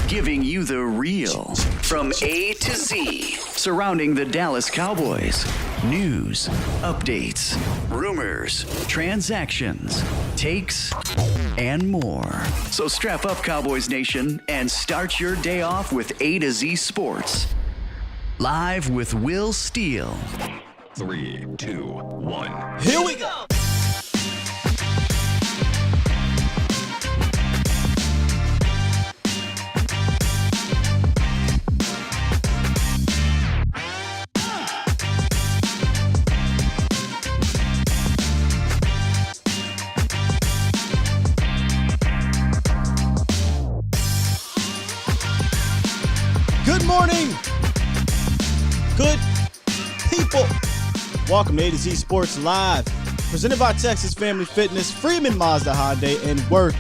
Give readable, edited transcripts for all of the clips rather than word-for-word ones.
Giving you the real from A to Z surrounding the Dallas Cowboys. News, updates, rumors, transactions, takes, and more. So strap up, Cowboys Nation, and start your day off with A to Z Sports. Live with Will Steele. 3, 2, 1. Here we go. Good morning, good people. Welcome to A to Z Sports Live, presented by Texas Family Fitness, Freeman Mazda Hyundai, and Worth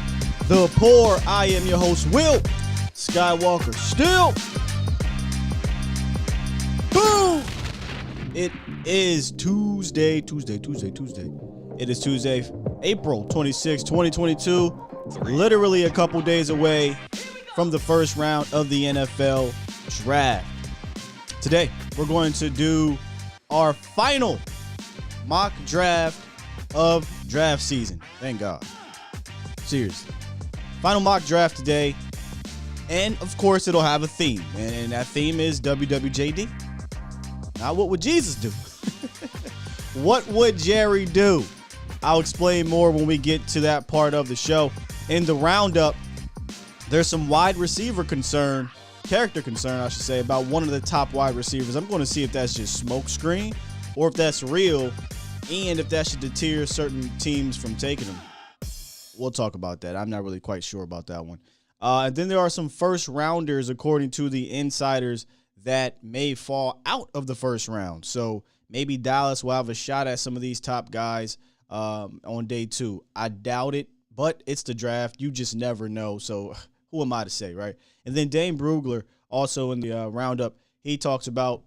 the Poor. I am your host, Will Skywalker. Still, boom! It is Tuesday. It is Tuesday, April 26, 2022. Literally a couple days away from the first round of the NFL draft. Today, we're going to do our final mock draft of draft season. Thank God. Seriously. Final mock draft today. And, of course, it'll have a theme. And that theme is WWJD. Now, what would Jesus do? What would Jerry do? I'll explain more when we get to that part of the show. In the roundup, there's some wide receiver character concern, I should say, about one of the top wide receivers. I'm going to see if that's just smoke screen or if that's real and if that should deter certain teams from taking him. We'll talk about that. I'm not really quite sure about that one. And then there are some first rounders, according to the insiders, that may fall out of the first round. So maybe Dallas will have a shot at some of these top guys on day 2. I doubt it, but it's the draft. You just never know. So who am I to say, right? And then Dane Brugler, also in the roundup, he talks about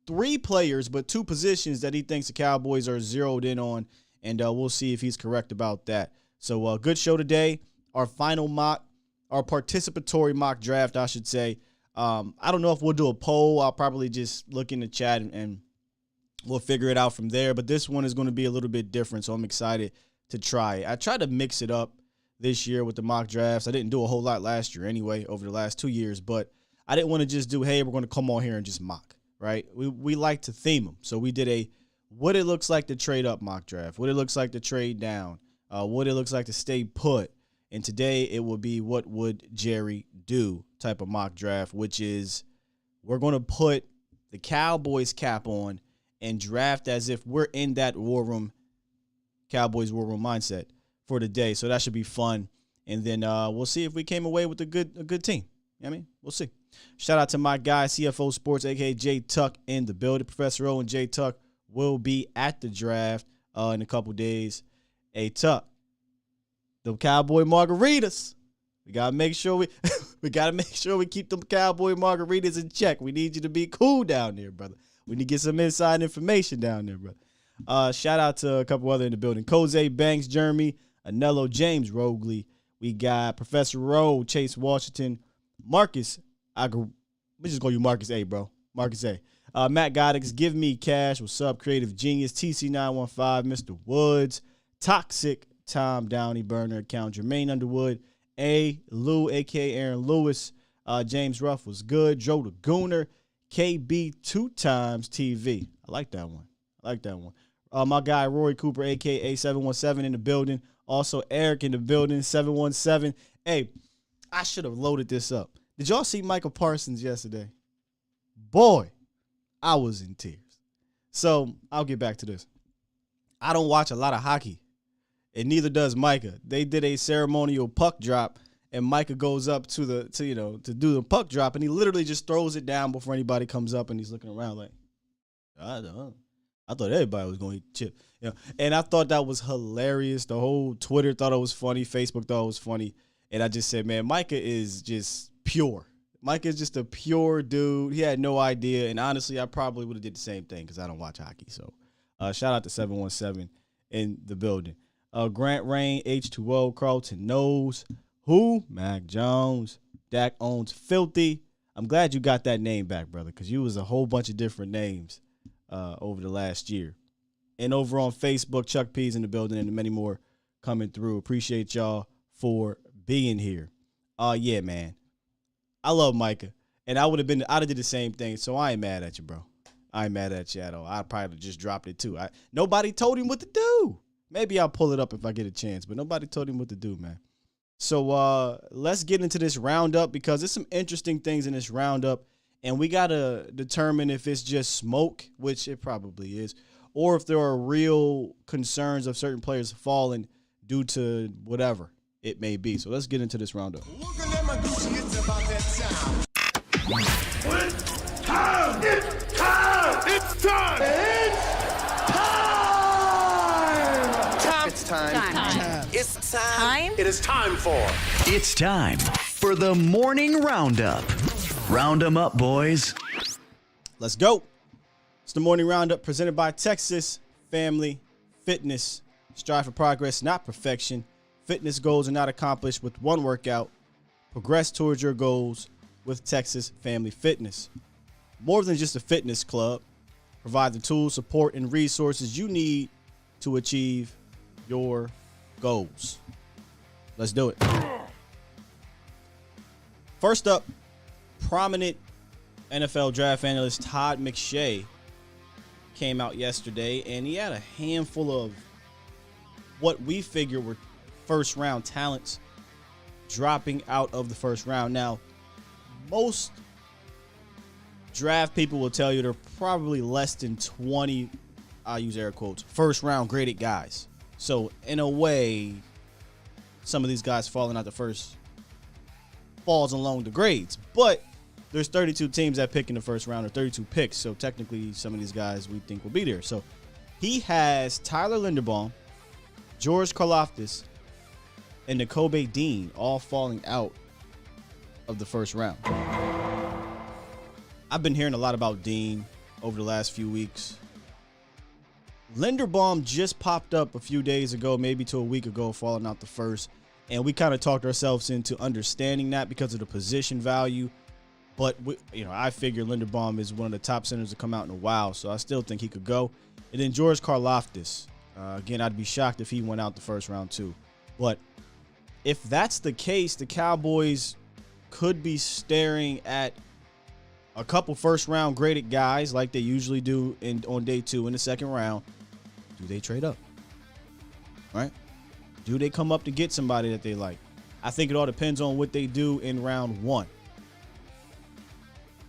3 players, but 2 positions that he thinks the Cowboys are zeroed in on, and we'll see if he's correct about that. So good show today. Our final mock, our participatory mock draft, I should say. I don't know if we'll do a poll. I'll probably just look in the chat and we'll figure it out from there. But this one is going to be a little bit different, so I'm excited to try it. I tried to mix it up this year with the mock drafts. I didn't do a whole lot last year anyway, over the last 2 years, but I didn't want to just do, hey, we're going to come on here and just mock, right? We like to theme them. So we did a what it looks like to trade up mock draft, what it looks like to trade down, what it looks like to stay put. And today it will be what would Jerry do type of mock draft, which is we're going to put the Cowboys cap on and draft as if we're in that war room, Cowboys war room mindset for the day. So that should be fun. And then we'll see if we came away with a good team. You know what I mean? We'll see. Shout out to my guy, CFO Sports, a.k.a. J Tuck in the building. Professor O and J Tuck will be at the draft in a couple days. Hey, Tuck, the Cowboy margaritas. We gotta make sure we keep them Cowboy margaritas in check. We need you to be cool down there, brother. We need to get some inside information down there, brother. Shout out to a couple other in the building. Jose Banks, Jeremy, Anello, James Rogley. We got Professor Rowe, Chase Washington, Marcus. We just call you Marcus A, bro. Marcus A. Matt Goddix, Give Me Cash. What's up? Creative Genius, TC915, Mr. Woods, Toxic, Tom Downey, Burner Account, Jermaine Underwood, A. Lou, a.k.a. Aaron Lewis, James Ruff was good, Joe the Gooner, KB 2 times TV. I like that one. My guy, Rory Cooper, a.k.a. 717 in the building. Also, Eric in the building, 717. Hey, I should have loaded this up. Did y'all see Michael Parsons yesterday? Boy, I was in tears. So I'll get back to this. I don't watch a lot of hockey, and neither does Micah. They did a ceremonial puck drop, and Micah goes up to do the puck drop, and he literally just throws it down before anybody comes up, and he's looking around like, I thought everybody was going to eat chip. You know, and I thought that was hilarious. The whole Twitter thought it was funny. Facebook thought it was funny. And I just said, man, Micah is just pure. Micah is just a pure dude. He had no idea. And honestly, I probably would have did the same thing because I don't watch hockey. So shout out to 717 in the building. Grant Rain, H2O, Carlton Knows. Who? Mac Jones. Dak owns Filthy. I'm glad you got that name back, brother, because you was a whole bunch of different names over the last year. And over on Facebook, Chuck P's in the building and many more coming through. Appreciate y'all for being here. Yeah, man. I love Micah. And I'd have did the same thing. So I ain't mad at you, bro. I ain't mad at you at all. I probably just dropped it too. Nobody told him what to do. Maybe I'll pull it up if I get a chance, but nobody told him what to do, man. So let's get into this roundup because there's some interesting things in this roundup. And we got to determine if it's just smoke, which it probably is, or if there are real concerns of certain players falling due to whatever it may be. So let's get into this roundup. It's time for the morning roundup. Round 'em up, boys. Let's go. It's the morning roundup presented by Texas Family Fitness. Strive for progress, not perfection. Fitness goals are not accomplished with one workout. Progress towards your goals with Texas Family Fitness. More than just a fitness club. Provide the tools, support, and resources you need to achieve your goals. Let's do it. First up, prominent NFL draft analyst Todd McShay came out yesterday, and he had a handful of what we figure were first-round talents dropping out of the first round. Now, most draft people will tell you they're probably less than 20, I'll use air quotes, first-round graded guys. So, in a way, some of these guys falling out the first falls along the grades. But there's 32 teams that pick in the first round, or 32 picks. So technically, some of these guys we think will be there. So he has Tyler Linderbaum, George Karlaftis, and Nakobe Dean all falling out of the first round. I've been hearing a lot about Dean over the last few weeks. Linderbaum just popped up a few days ago, maybe to a week ago, falling out the first. And we kind of talked ourselves into understanding that because of the position value. But, I figure Linderbaum is one of the top centers to come out in a while, so I still think he could go. And then George Karlaftis. Again, I'd be shocked if he went out the first round too. But if that's the case, the Cowboys could be staring at a couple first-round graded guys like they usually do on day 2 in the second round. Do they trade up? Right? Do they come up to get somebody that they like? I think it all depends on what they do in round 1.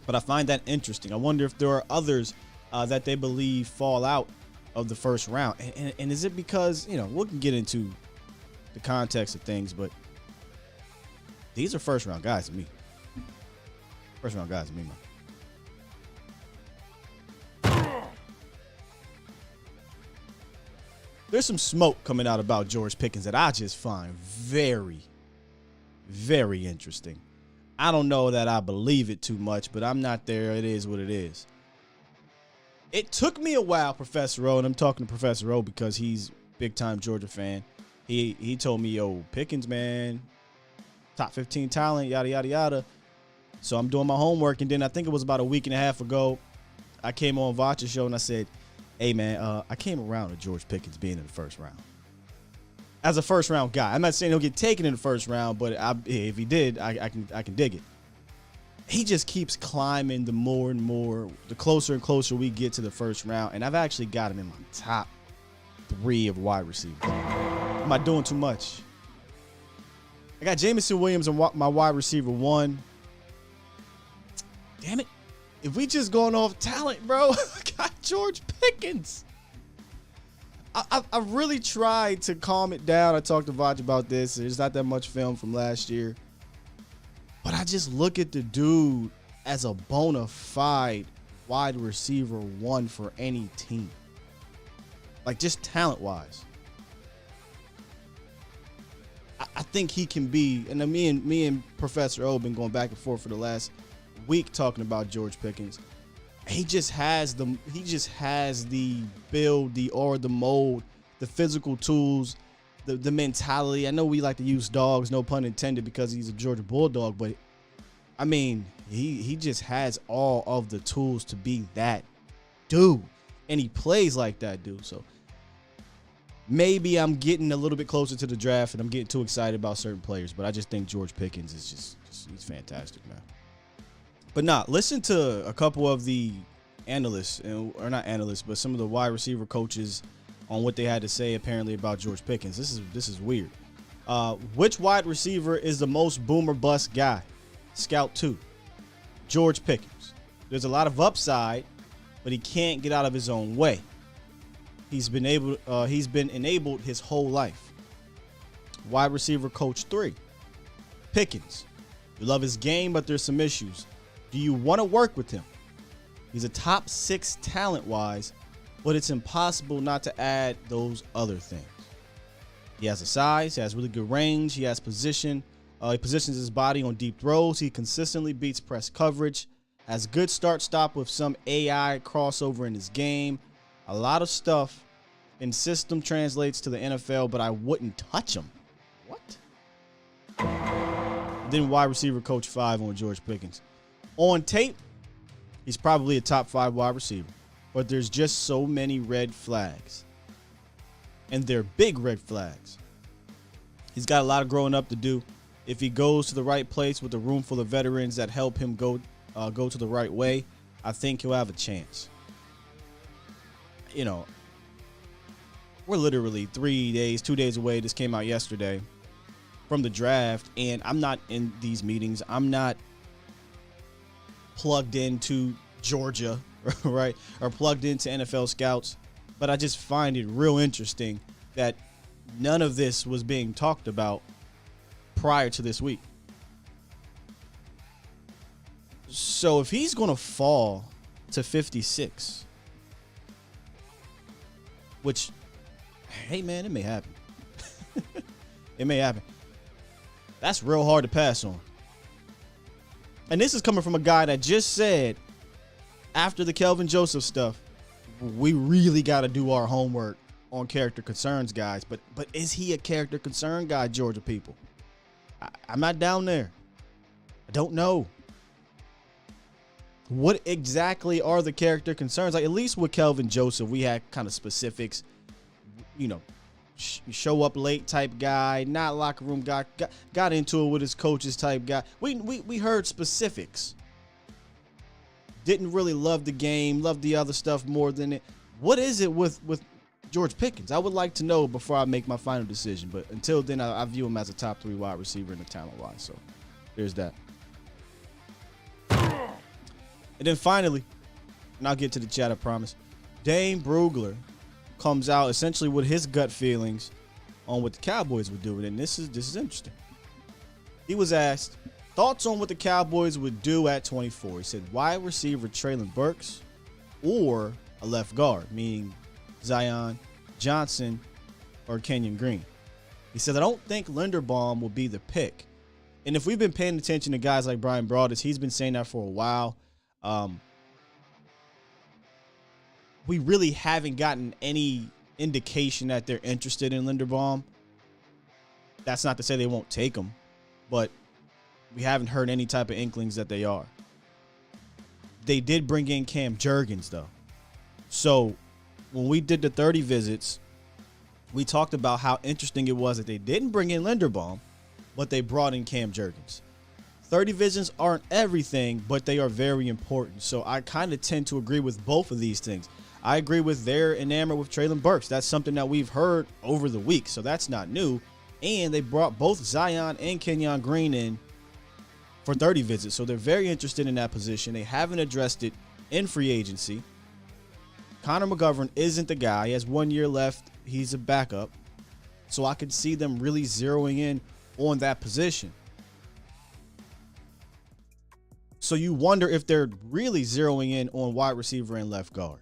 But I find that interesting. I wonder if there are others that they believe fall out of the first round. And is it because, we can get into the context of things, but these are first-round guys to me. First-round guys to me, man. There's some smoke coming out about George Pickens that I just find very, very interesting. I don't know that I believe it too much, but I'm not there. It is what it is. It took me a while, Professor O, and I'm talking to Professor O because he's a big-time Georgia fan. He told me, yo, Pickens, man, top 15 talent, yada, yada, yada. So I'm doing my homework, and then I think it was about a week and a half ago, I came on Vacha's show, and I said, hey, man, I came around to George Pickens being in the first round. As a first-round guy. I'm not saying he'll get taken in the first round, but if he did, I can dig it. He just keeps climbing the more and more, the closer and closer we get to the first round, and I've actually got him in my top 3 of wide receivers. Am I doing too much? I got Jameson Williams in my wide receiver 1. Damn it. If we just going off talent, bro, I got George Pickens. I really tried to calm it down. I talked to Vach about this. There's not that much film from last year. But I just look at the dude as a bona fide wide receiver 1 for any team. Like, just talent-wise. I think he can be, and me and Professor O have been going back and forth for the last week talking about George Pickens. He just has the build, the aura, the mold, the physical tools, the mentality. I know we like to use dogs, no pun intended, because he's a Georgia Bulldog, but I mean, he just has all of the tools to be that dude, and he plays like that dude. So maybe I'm getting a little bit closer to the draft and I'm getting too excited about certain players, but I just think George Pickens is just he's fantastic, man. But listen to a couple of the analysts, or not analysts, but some of the wide receiver coaches on what they had to say apparently about George Pickens. This is weird. Which wide receiver is the most boom or bust guy? Scout 2. George Pickens. There's a lot of upside, but he can't get out of his own way. He's been enabled his whole life. Wide receiver coach 3. Pickens. You love his game, but there's some issues. Do you want to work with him? He's a top 6 talent-wise, but it's impossible not to add those other things. He has the size. He has really good range. He has position. He positions his body on deep throws. He consistently beats press coverage. Has good start-stop with some AI crossover in his game. A lot of stuff in system translates to the NFL, but I wouldn't touch him. What? Then wide receiver coach 5 on George Pickens. On tape, he's probably a top 5 wide receiver, but there's just so many red flags, and they're big red flags. He's got a lot of growing up to do. If he goes to the right place with a room full of veterans that help him go to the right way, I think he'll have a chance. We're literally 2 days away. This came out yesterday from the draft, and I'm not in these meetings. I'm not plugged into Georgia, right? Or plugged into NFL scouts. But I just find it real interesting that none of this was being talked about prior to this week. So if he's going to fall to 56, which, hey, man, it may happen. It may happen. That's real hard to pass on. And this is coming from a guy that just said, after the Kelvin Joseph stuff, we really got to do our homework on character concerns, guys. But is he a character concern guy, Georgia people? I'm not down there. I don't know. What exactly are the character concerns? Like, at least with Kelvin Joseph, we had kind of specifics. You know, show up late type guy, not locker room guy, got into it with his coaches type guy. We heard specifics. Didn't really love the game, loved the other stuff more than it. What is it with George Pickens? I would like to know before I make my final decision. But until then, I view him as a top 3 wide receiver in the talent-wise. So there's that. And then finally, and I'll get to the chat, I promise, Dane Brugler comes out essentially with his gut feelings on what the Cowboys were doing. And this is interesting. He was asked thoughts on what the Cowboys would do at 24. He said wide receiver Treylon Burks or a left guard, meaning Zion Johnson or Kenyon Green. He said, I don't think Linderbaum will be the pick. And if we've been paying attention to guys like Brian Broaddus, he's been saying that for a while. We really haven't gotten any indication that they're interested in Linderbaum. That's not to say they won't take him, but we haven't heard any type of inklings that they are. They did bring in Cam Jurgens, though. So when we did the 30 visits, we talked about how interesting it was that they didn't bring in Linderbaum, but they brought in Cam Jurgens. 30 visits aren't everything, but they are very important. So I kind of tend to agree with both of these things. I agree with their enamored with Treylon Burks. That's something that we've heard over the week, so that's not new. And they brought both Zion and Kenyon Green in for 30 visits, so they're very interested in that position. They haven't addressed it in free agency. Connor McGovern isn't the guy. He has 1 year left. He's a backup. So I could see them really zeroing in on that position. So you wonder if they're really zeroing in on wide receiver and left guard.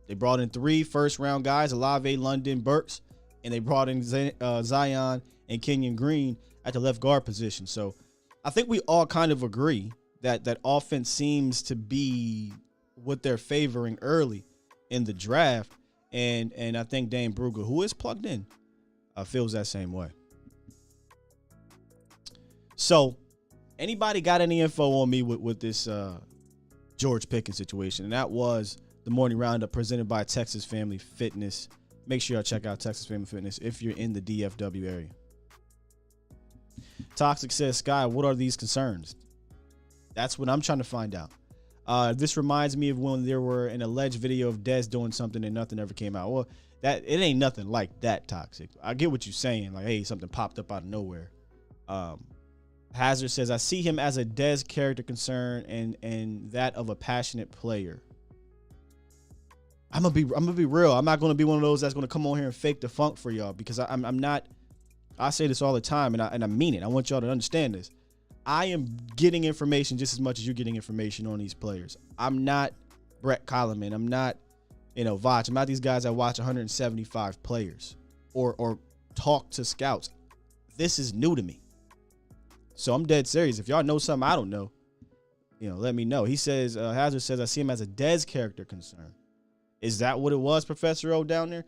They brought in 3 first-round guys, Olave, London, Burks, and they brought in Zion and Kenyon Green at the left guard position. So I think we all kind of agree that offense seems to be what they're favoring early in the draft. And I think Dane Brugler, who is plugged in, feels that same way. So anybody got any info on me with this George Pickens situation? And that was the morning roundup presented by Texas Family Fitness. Make sure y'all check out Texas Family Fitness if you're in the DFW area. Toxic says, Sky, what are these concerns? That's what I'm trying to find out. This reminds me of when there were an alleged video of Dez doing something and nothing ever came out. Well, it ain't nothing like that toxic. I get what you're saying. Like, hey, something popped up out of nowhere. Hazard says, I see him as a Dez character concern and that of a passionate player. I'm gonna be real. I'm not gonna be one of those that's gonna come on here and fake the funk for y'all, because I'm not. I say this all the time, and I mean it. I want y'all to understand this. I am getting information just as much as you're getting information on these players. I'm not Brett Colliman. I'm not, Vach. I'm not these guys that watch 175 players or talk to scouts. This is new to me. So I'm dead serious. If y'all know something I don't know, let me know. He says, Hazard says, I see him as a Dez character concern. Is that what it was, Professor O, down there?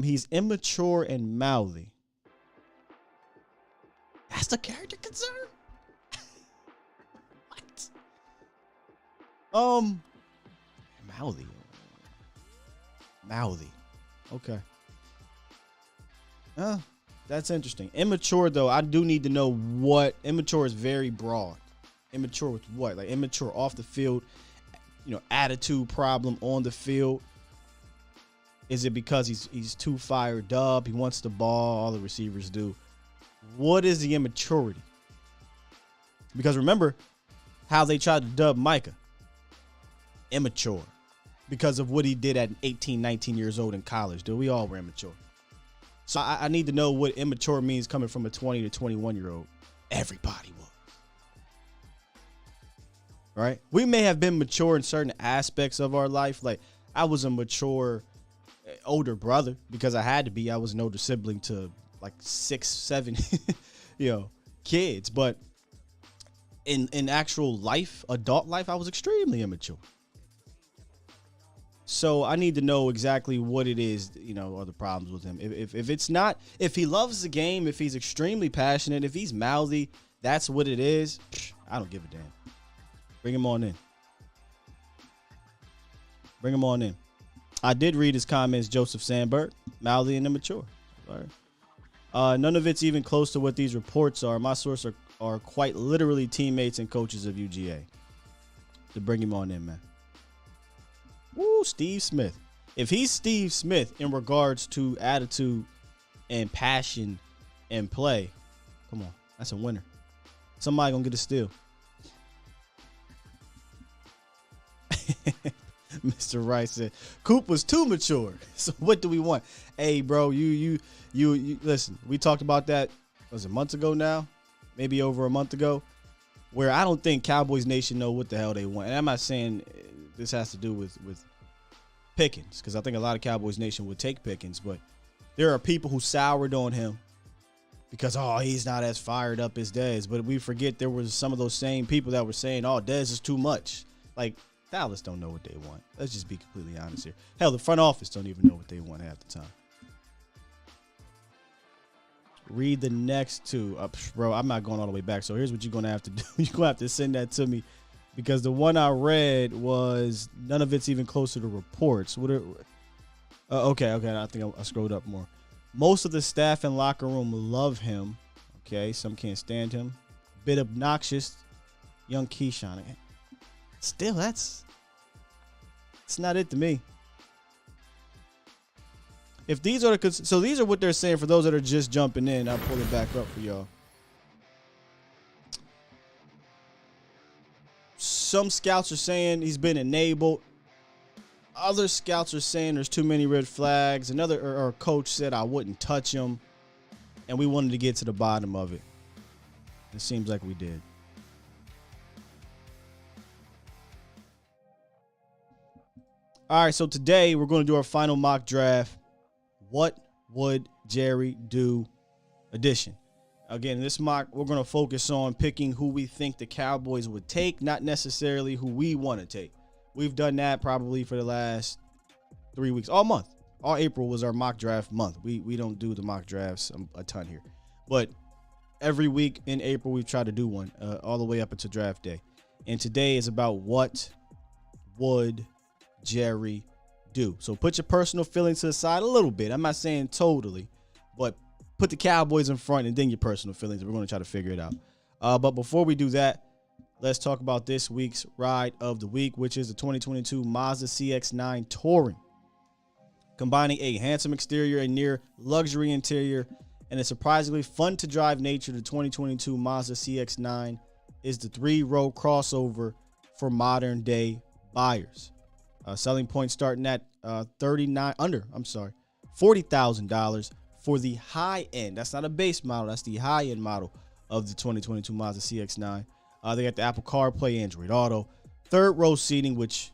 He's immature and mouthy. That's the character concern? What? Mouthy. Okay. That's interesting. Immature, though, I do need to know what. Immature is very broad. Immature with what? Like immature off the field, attitude problem on the field. Is it because he's too fired up? He wants the ball. All the receivers do. What is the immaturity? Because remember how they tried to dub Micah. Immature. Because of what he did at 18, 19 years old in college. Dude, we all were immature. So I need to know what immature means coming from a 20 to 21-year-old. Everybody was. right? We may have been mature in certain aspects of our life. Like, I was a mature older brother because I had to be. I was an older sibling to like 6, 7, kids. But in actual life, adult life, I was extremely immature. So I need to know exactly what it is, are the problems with him. If it's not, if he loves the game, if he's extremely passionate, if he's mouthy, that's what it is. I don't give a damn. Bring him on in. Bring him on in. I did read his comments, Joseph Sandberg, mouthy and immature. All right. None of it's even close to what these reports are. My sources are quite literally teammates and coaches of UGA. To bring him on in, man. Woo, Steve Smith. If he's Steve Smith in regards to attitude and passion and play, come on, that's a winner. Somebody gonna get a steal. Mr. Rice said Coop was too mature. So what do we want? Hey, bro, you listen. We talked about that. Was it months ago now? Maybe over a month ago, where I don't think Cowboys Nation know what the hell they want. And I'm not saying this has to do with Pickens, because I think a lot of Cowboys Nation would take Pickens, but there are people who soured on him because, he's not as fired up as Dez. But we forget there was some of those same people that were saying, Dez is too much. Like, Dallas don't know what they want. Let's just be completely honest here. Hell, the front office don't even know what they want half the time. Read the next two. Bro, I'm not going all the way back. So here's what you're going to have to do. You're going to have to send that to me, because the one I read was none of it's even closer to reports. Okay. I think I scrolled up more. Most of the staff and locker room love him. Okay, some can't stand him. Bit obnoxious. Young Keyshawn. Still, it's not it to me. If these are so these are what they're saying for those that are just jumping in. I'll pull it back up for y'all. Some scouts are saying he's been enabled. Other scouts are saying there's too many red flags. Another coach said I wouldn't touch him, and we wanted to get to the bottom of it. It seems like we did. All right, so today we're going to do our final mock draft. What would Jerry do edition? Again, in this mock, we're going to focus on picking who we think the Cowboys would take, not necessarily who we want to take. We've done that probably for the last 3 weeks, all month. All April was our mock draft month. We don't do the mock drafts a ton here. But every week in April, we've tried to do one all the way up until draft day. And today is about what would Jerry do. So put your personal feelings to the side a little bit. I'm not saying totally, but put the Cowboys in front and then your personal feelings. We're going to try to figure it out. But before we do that, let's talk about this week's ride of the week, which is the 2022 Mazda CX-9 Touring. Combining a handsome exterior and near luxury interior and a surprisingly fun to drive nature, the 2022 Mazda CX-9 is the 3-row crossover for modern day buyers. Selling points starting at $40,000 for the high end. That's not a base model. That's the high end model of the 2022 Mazda CX-9. They got the Apple CarPlay, Android Auto, 3rd row seating, which,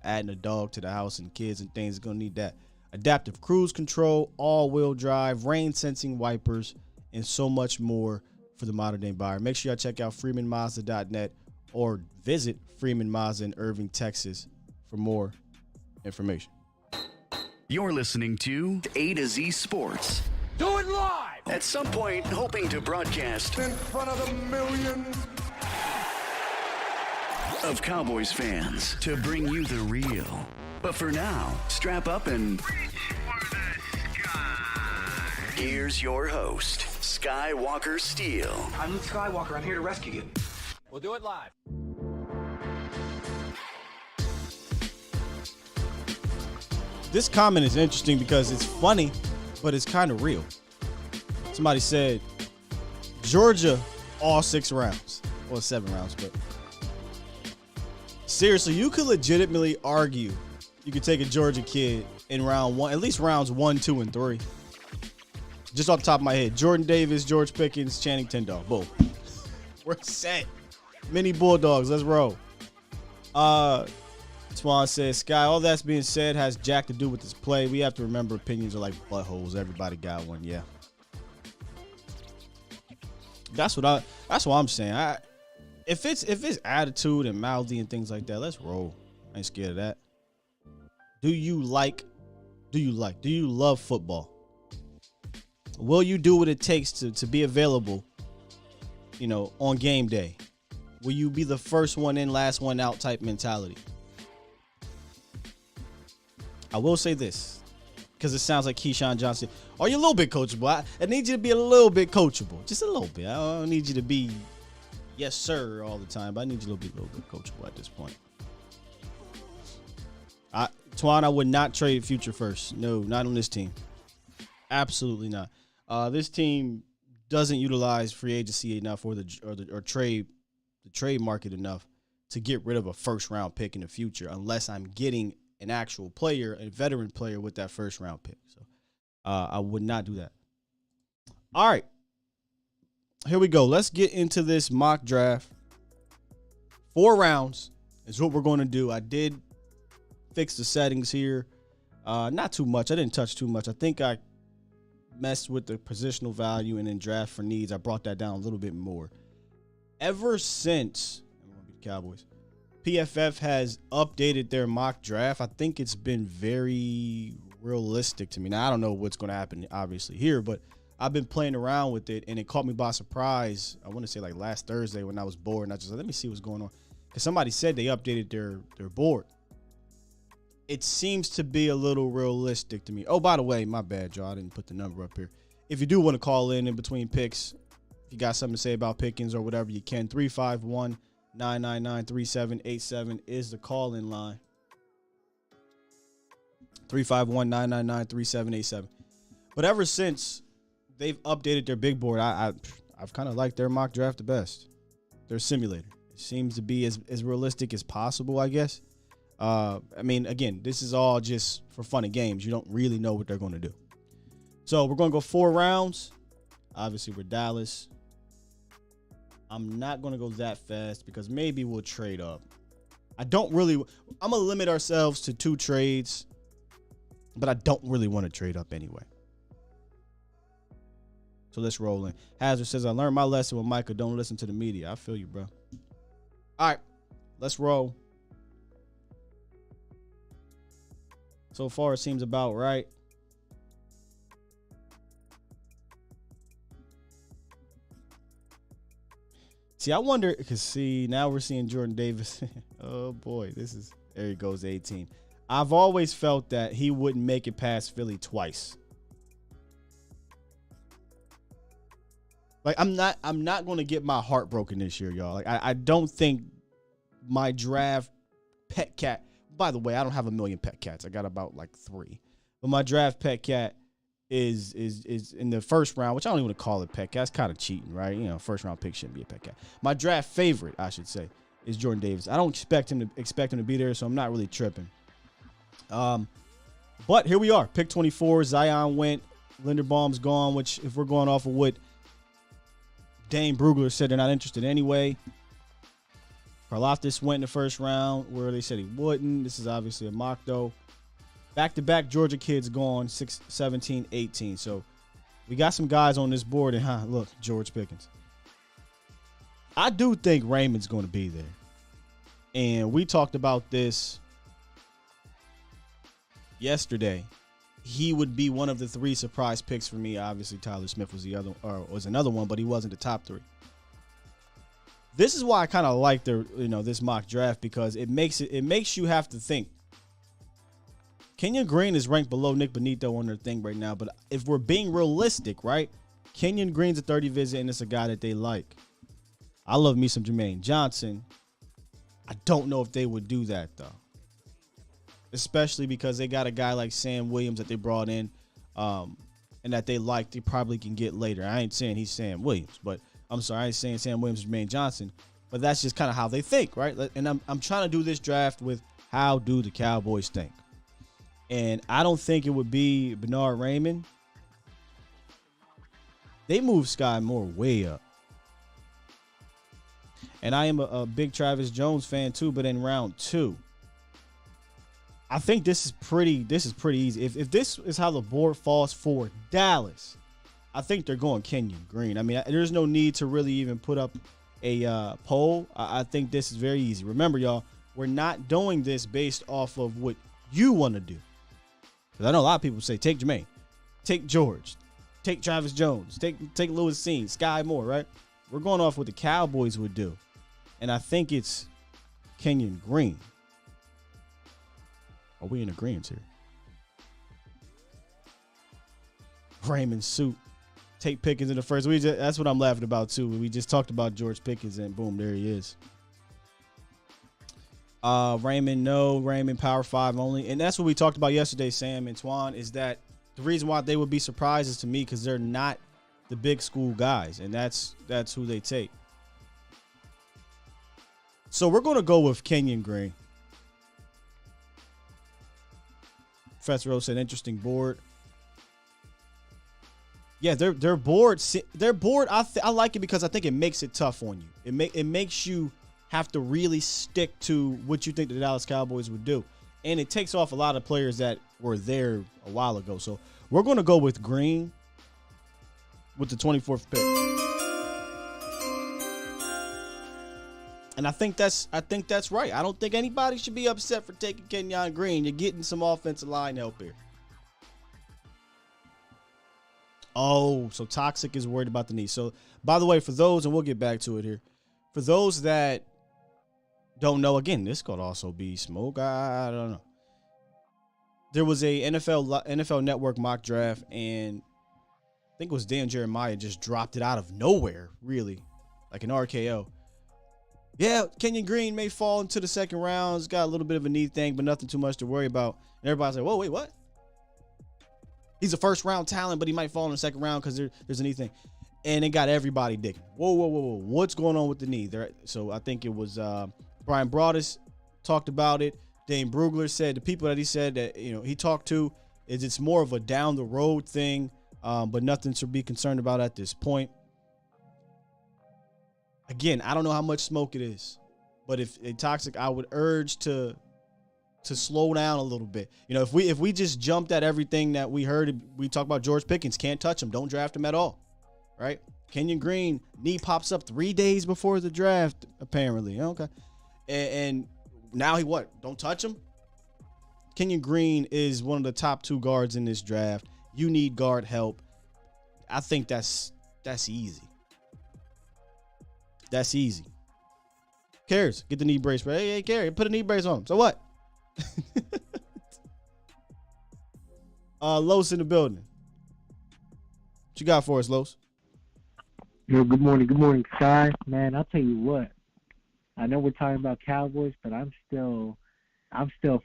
adding a dog to the house and kids and things is going to need that. Adaptive cruise control, all-wheel drive, rain sensing wipers, and so much more for the modern day buyer. Make sure y'all check out freemanmazda.net or visit Freeman Mazda in Irving, Texas for more information. You're listening to A to Z Sports. Do it live! At some point, hoping to broadcast In front of the millions of Cowboys fans to bring you the real. But for now, strap up and here's your host, Skywalker Steele. I'm Luke Skywalker. I'm here to rescue you. We'll do it live. This comment is interesting because it's funny, but it's kind of real. Somebody said Georgia all 6 rounds. Well, 7 rounds, but seriously, you could legitimately argue you could take a Georgia kid in round 1, at least rounds 1, 2, and 3. Just off the top of my head, Jordan Davis, George Pickens, Channing Tindall. Boom. We're set. Mini Bulldogs. Let's roll. Swan says, Sky, all that's being said has jack to do with this play. We have to remember opinions are like buttholes. Everybody got one, yeah. That's what I'm saying. If it's attitude and mouthy and things like that, let's roll. I ain't scared of that. Do you love football? Will you do what it takes to be available, on game day? Will you be the first one in, last one out type mentality? I will say this, because it sounds like Keyshawn Johnson. Are you a little bit coachable? I need you to be a little bit coachable. Just a little bit. I don't need you to be yes, sir, all the time, but I need you to be a little bit coachable at this point. Twan, I would not trade Future first. No, not on this team. Absolutely not. This team doesn't utilize free agency enough or the trade market enough to get rid of a first round pick in the future unless I'm getting an actual player, a veteran player with that first round pick. So I would not do that. All right. Here we go. Let's get into this mock draft. 4 rounds is what we're going to do. I did fix the settings here. Not too much. I didn't touch too much. I think I messed with the positional value and then draft for needs. I brought that down a little bit more. Ever since Cowboys, PFF has updated their mock draft, I think it's been very realistic to me. Now, I don't know what's going to happen, obviously, here, but I've been playing around with it, and it caught me by surprise. I want to say like last Thursday when I was bored, and I just said, let me see what's going on. Because somebody said they updated their board. It seems to be a little realistic to me. Oh, by the way, my bad, y'all. I didn't put the number up here. If you do want to call in between picks, if you got something to say about Pickens or whatever, you can. 351-999-3787 is the call-in line. 351-999-3787. But ever since they've updated their big board, I've kind of liked their mock draft the best. Their simulator. It seems to be as realistic as possible, I guess. I mean, again, this is all just for fun and games. You don't really know what they're going to do. So we're going to go 4 rounds. Obviously, we're Dallas. I'm not going to go that fast because maybe we'll trade up. I'm going to limit ourselves to 2 trades, but I don't really want to trade up anyway. So let's roll in. Hazard says, I learned my lesson with Micah. Don't listen to the media. I feel you, bro. All right, let's roll. So far, it seems about right. See, I wonder, because now we're seeing Jordan Davis. Oh, boy, there he goes, 18. I've always felt that he wouldn't make it past Philly twice. Like, I'm not going to get my heart broken this year, y'all. Like, I don't think my draft pet cat. By the way, I don't have a million pet cats. I got about like 3. But my draft pet cat is in the first round, which I don't even want to call it pet cat. It's kind of cheating, right? First round pick shouldn't be a pet cat. My draft favorite, I should say, is Jordan Davis. I don't expect him to be there, so I'm not really tripping. But here we are. Pick 24. Zion went. Linderbaum's gone, which if we're going off of what Dane Brugler said, they're not interested anyway. Karlaftis went in the first round where they said he wouldn't. This is obviously a mock, though. Back-to-back Georgia kids gone, 6, 17, 18. So we got some guys on this board. And look, George Pickens. I do think Raymond's going to be there. And we talked about this yesterday. He would be one of the 3 surprise picks for me. Obviously, Tyler Smith was another one, but he wasn't the top 3. This is why I kind of like this mock draft, because it makes you have to think. Kenyon Green is ranked below Nick Benito on their thing right now, but if we're being realistic, right? Kenyon Green's a 30 visit, and it's a guy that they like. I love me some Jermaine Johnson. I don't know if they would do that, though. Especially because they got a guy like Sam Williams that they brought in and that they like, they probably can get later. I ain't saying he's Sam Williams, but I'm sorry, I ain't saying Sam Williams, Jermaine Johnson, but that's just kind of how they think, right? And I'm trying to do this draft with how do the Cowboys think. And I don't think it would be Bernard Raymond. They moved Sky Moore way up. And I am a big Travis Jones fan too, but in round 2, I think this is pretty easy. If this is how the board falls for Dallas, I think they're going Kenyon Green. I mean, there's no need to really even put up a poll. I think this is very easy. Remember, y'all, we're not doing this based off of what you want to do. Because I know a lot of people say, take Jermaine, take George, take Travis Jones, take Lewis Seen, Sky Moore, right? We're going off what the Cowboys would do. And I think it's Kenyon Green. Are we in agreement here? Raymond Suit. Take Pickens in the first. That's what I'm laughing about, too. We just talked about George Pickens, and boom, there he is. Raymond, Power 5 only. And that's what we talked about yesterday, Sam and Twan, is that the reason why they would be surprised is to me because they're not the big school guys, and that's who they take. So we're going to go with Kenyon Green. Professor O said, interesting board. Yeah, their board. I like it because I think it makes it tough on you. It makes you have to really stick to what you think the Dallas Cowboys would do, and it takes off a lot of players that were there a while ago. So we're going to go with Green with the 24th pick. And I think that's right. I don't think anybody should be upset for taking Kenyon Green. You're getting some offensive line help here. Oh, so Toxic is worried about the knee. So, by the way, for those, and we'll get back to it here, for those that don't know, again, this could also be smoke. I don't know. There was a NFL Network mock draft, and I think it was Dan Jeremiah just dropped it out of nowhere, really, like an RKO. Yeah, Kenyon Green may fall into the second round. He's got a little bit of a knee thing, but nothing too much to worry about. And everybody's like, whoa, wait, what? He's a first-round talent, but he might fall in the second round because there's a knee thing. And it got everybody digging. Whoa. What's going on with the knee? So I think it was Brian Broaddus talked about it. Dane Brugler said the people that he said that he talked to is it's more of a down-the-road thing, but nothing to be concerned about at this point. Again, I don't know how much smoke it is, but if a Toxic, I would urge to slow down a little bit. If we just jumped at everything that we heard, we talked about George Pickens, can't touch him, don't draft him at all, right? Kenyon Green, knee pops up 3 days before the draft, apparently. Okay, and now he what? Don't touch him. Kenyon Green is one of the top 2 guards in this draft. You need guard help. I think that's easy. That's easy. Cares, get the knee brace. Hey, Carrie, put a knee brace on him. So what? Los in the building. What you got for us, Los? Yo, good morning, Sky. Man, I'll tell you what. I know we're talking about Cowboys, but I'm still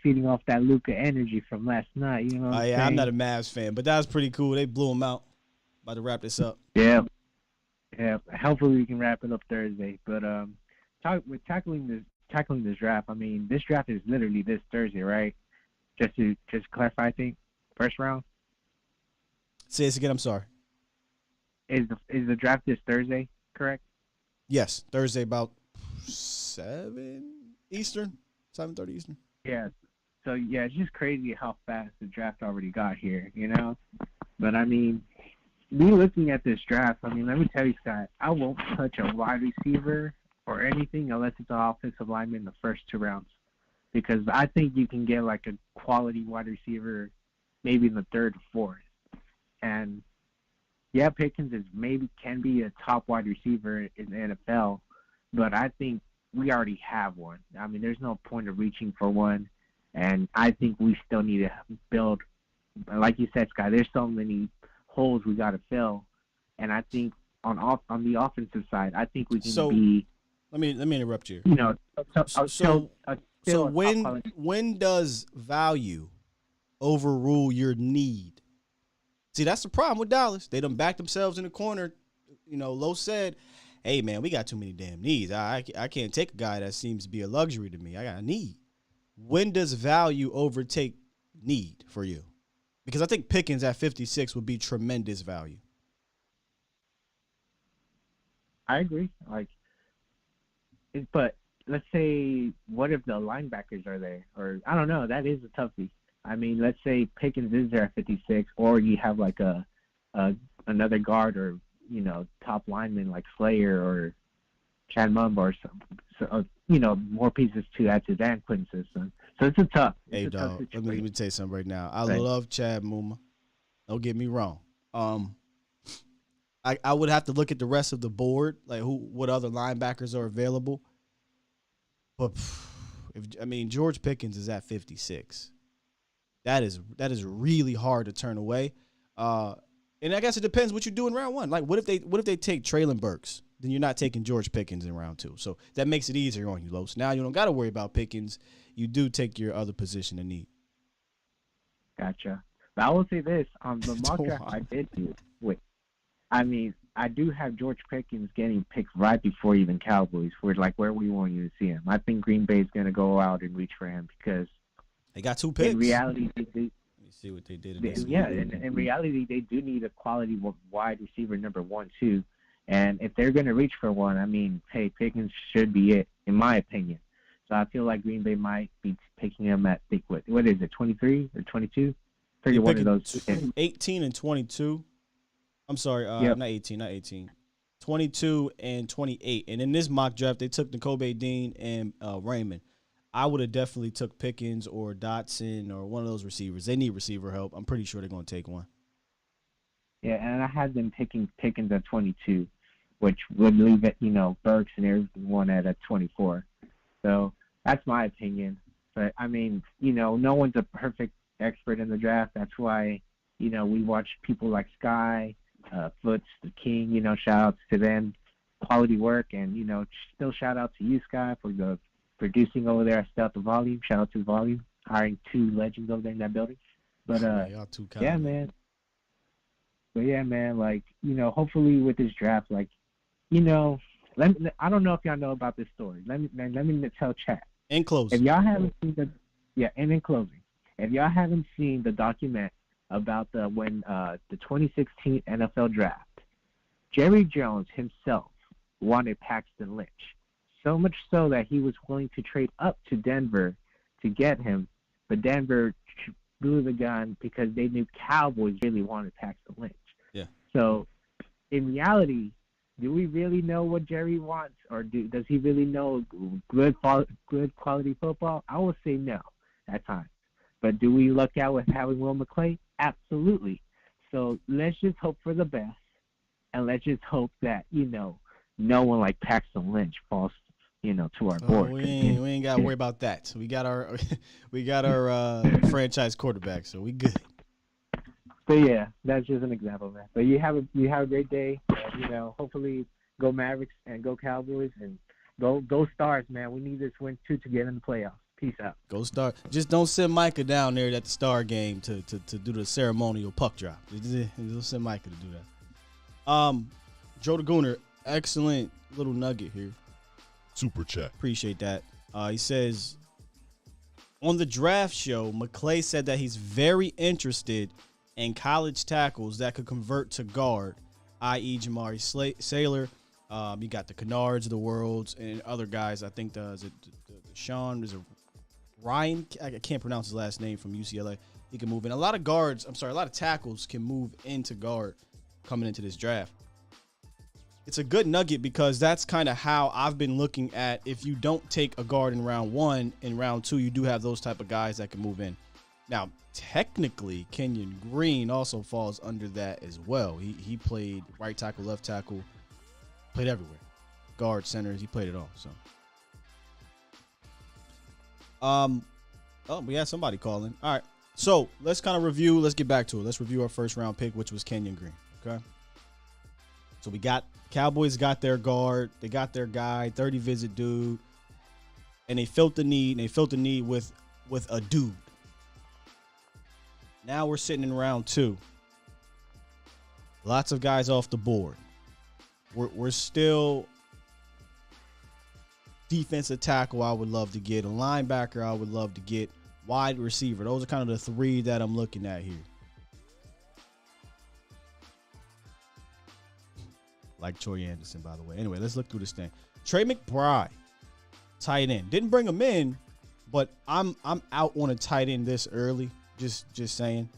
feeding off that Luka energy from last night. You know what I'm saying? I'm not a Mavs fan, but that was pretty cool. They blew him out. About to wrap this up. Yeah. Hopefully we can wrap it up Thursday. But with tackling this draft, I mean, this draft is literally this Thursday, right? Just to clarify, I think first round. Say this again. I'm sorry. Is the draft this Thursday? Correct. Yes, Thursday about 7 Eastern, 7:30 Eastern. Yeah. So yeah, it's just crazy how fast the draft already got here, But I mean, me looking at this draft, I mean, let me tell you, Scott, I won't touch a wide receiver or anything unless it's an offensive lineman in the first 2 rounds, because I think you can get like a quality wide receiver maybe in the 3rd or 4th. And yeah, Pickens can be a top wide receiver in the NFL, but I think we already have one. I mean, there's no point of reaching for one, and I think we still need to build. Like you said, Scott, there's so many holes we got to fill, and I think on the offensive side, I think we can be. Let me interrupt you. So when does value overrule your need? See, that's the problem with Dallas. They done backed themselves in the corner. Lowe said, hey, man, we got too many damn needs. I can't take a guy that seems to be a luxury to me. I got a need. When does value overtake need for you? Because I think Pickens at 56 would be tremendous value. I agree. but let's say, what if the linebackers are there? Or I don't know. That is a toughie. I mean, let's say Pickens is there at 56, or you have like a another guard or top lineman like Slayer or Chad Mumba or some, more pieces to add to that Quinn system. So it's a tough. Hey, dog, let me tell you something right now. I love Chad Mumba. Don't get me wrong. I would have to look at the rest of the board, like what other linebackers are available. But George Pickens is at 56. That is really hard to turn away. And I guess it depends what you do in round one. Like, what if they take Traylon Burks? Then you're not taking George Pickens in round two. So that makes it easier on you, Los. Now you don't got to worry about Pickens. You do take your other position in need. Gotcha. But I will say this: on the mock draft I did do, I do have George Pickens getting picked right before even Cowboys, where we want you to see him. I think Green Bay is going to go out and reach for him because they got 2 picks. In reality, Let me see what they did. In reality, they do need a quality wide receiver number 1, 2. And if they're going to reach for one, hey, Pickens should be it, in my opinion. So I feel like Green Bay might be picking him at, what is it, 23 or 22? One of those. 18 and 22. I'm sorry, not 18. 22 and 28. And in this mock draft, they took N'Kobe Dean and Raymond. I would have definitely took Pickens or Dotson or one of those receivers. They need receiver help. I'm pretty sure they're going to take one. Yeah, and I had them picking Pickens at 22, which would leave it, Burks and everyone at 24. So that's my opinion. But, no one's a perfect expert in the draft. That's why, we watch people like Sky, Foots, the King, shout outs to them, quality work. And, still shout out to you, Sky, for the producing over there. I still out the volume. Shout out to the volume, hiring 2 legends over there in that building. But, yeah, man. But yeah, man, hopefully with this draft, I don't know if y'all know about this story. Let me tell chat. In closing. If y'all haven't seen in closing, if y'all haven't seen the document about the 2016 NFL draft, Jerry Jones himself wanted Paxton Lynch, so much so that he was willing to trade up to Denver to get him, but Denver blew the gun because they knew Cowboys really wanted Paxton Lynch. Yeah. So, in reality, do we really know what Jerry wants, or does he really know good quality football? I would say no at times. But do we look out with having Will McClay? Absolutely. So let's just hope for the best, and let's just hope that no one like Paxton Lynch falls to our board. We ain't got to worry about that. We got our franchise quarterback, so we good. But yeah, that's just an example, man. But you have a great day. Hopefully go Mavericks and go Cowboys and go Stars, man. We need this win too to get in the playoffs. Peace out. Go Star. Just don't send Micah down there at the Star game to do the ceremonial puck drop. Don't send Micah to do that. Joe the Gooner, excellent little nugget here. Super chat. Appreciate that. He says, on the draft show, McClay said that he's very interested in college tackles that could convert to guard, i.e. Jamari Saylor. You got the Kennards of the world and other guys. I think Sean is a Ryan. I can't pronounce his last name from UCLA. He can move in. A lot of tackles can move into guard coming into this draft. It's a good nugget because that's kind of how I've been looking at. If you don't take a guard in round 1, in round 2, you do have those type of guys that can move in. Now, technically, Kenyon Green also falls under that as well. He played right tackle, left tackle, played everywhere. Guard, centers, he played it all. So, we had somebody calling. All right, so let's kind of review. Let's get back to it. Let's review our first round pick, which was Kenyon Green. Okay. So we got Cowboys got their guard. They got their guy, 30 visit dude, and they felt the need. And they felt the need with a dude. Now we're sitting in round 2. Lots of guys off the board. We're still defensive tackle. I would love to get a linebacker. I would love to get wide receiver. Those are kind of the 3 that I'm looking at here. Like Troy Anderson, by the way. Anyway, let's look through this thing. Trey McBride tight end. Didn't bring him in, but I'm out on a tight end this early. Just saying.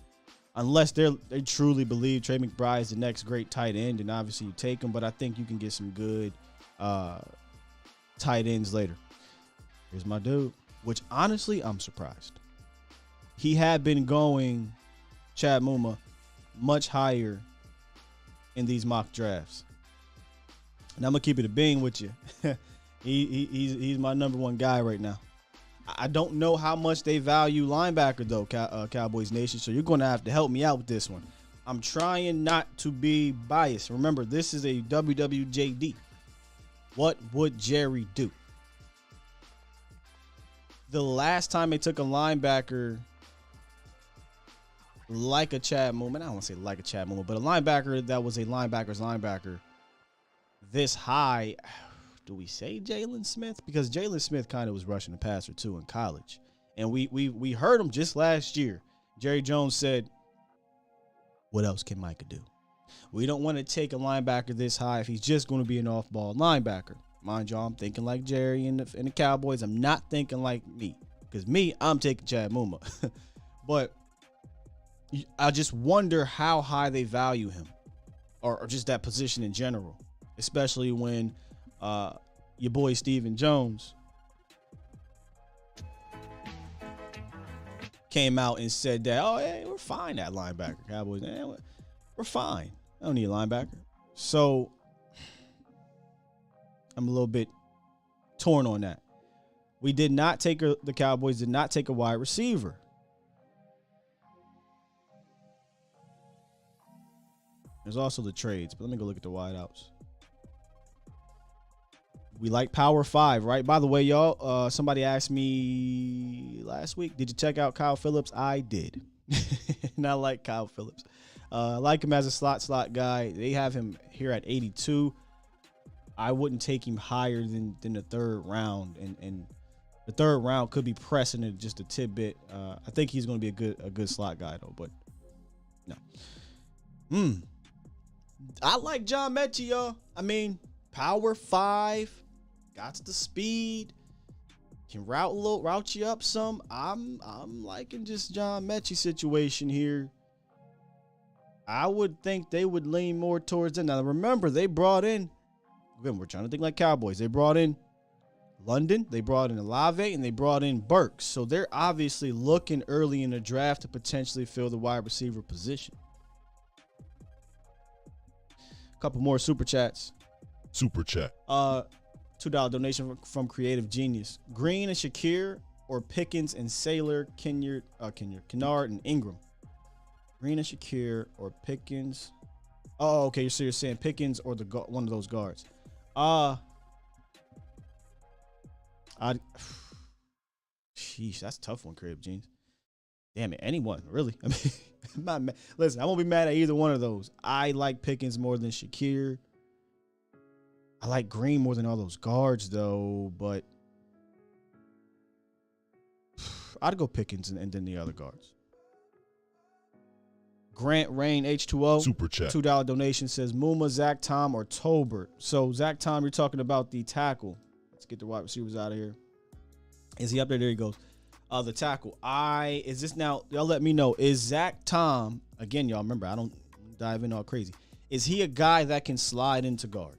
Unless they truly believe Trey McBride is the next great tight end, and obviously you take him. But I think you can get some good tight ends later. Here's my dude, which honestly I'm surprised. He had been going, Chad Muma, much higher in these mock drafts. And I'm gonna keep it a bean with you. He's my number one guy right now. I don't know how much they value linebacker, though, Cowboys Nation, so you're going to have to help me out with this one. I'm trying not to be biased. Remember, this is a WWJD. What would Jerry do? The last time they took a linebacker like a Chad Muma, I don't want to say like a Chad Muma, but a linebacker that was a linebacker's linebacker this high, do we say Jalen Smith? Because Jalen Smith kind of was rushing the passer too in college. And we heard him just last year. Jerry Jones said, what else can Micah do? We don't want to take a linebacker this high if he's just going to be an off-ball linebacker. Mind you, I'm thinking like Jerry and the Cowboys. I'm not thinking like me. Because me, I'm taking Chad Muma. But I just wonder how high they value him. Or just that position in general. Especially when your boy Stephen Jones came out and said that, oh, hey, we're fine at linebacker, Cowboys. Hey, we're fine. I don't need a linebacker. So I'm a little bit torn on that. We did not take the Cowboys did not take a wide receiver. There's also the trades, but let me go look at the wideouts. We like Power 5, right? By the way, y'all, somebody asked me last week, did you check out Kyle Phillips? I did. And I like Kyle Phillips. I like him as a slot guy. They have him here at 82. I wouldn't take him higher than the third round. And the third round could be pressing it just a tidbit. I think he's going to be a good slot guy, though. But no. I like John Mechie, y'all. I mean, Power 5. Got the speed, can route you up some. I'm liking just John Mechie situation here. I would think they would lean more towards it. Now remember, they brought in, again, we're trying to think like Cowboys. They brought in London, they brought in Olave, and they brought in Burks. So they're obviously looking early in the draft to potentially fill the wide receiver position. A couple more super chats. Super chat. $2 donation from Creative Genius. Green and Shakir or Pickens and Saylor, Kennard and Ingram. Green and Shakir or Pickens. Oh, okay. So you're saying Pickens or one of those guards. Sheesh, that's a tough one, Creative Genius. Damn it, anyone really? I mean, I'm not mad. Listen, I won't be mad at either one of those. I like Pickens more than Shakir. I like Green more than all those guards, though, but I'd go Pickens and then the other guards. Grant Rain H2O. Super chat. $2 donation says Muma, Zach Tom, or Tolbert. So, Zach Tom, you're talking about the tackle. Let's get the wide receivers out of here. Is he up there? There he goes. The tackle. Is this now? Y'all let me know. Is Zach Tom, again, y'all remember, I don't dive in all crazy. Is he a guy that can slide into guard?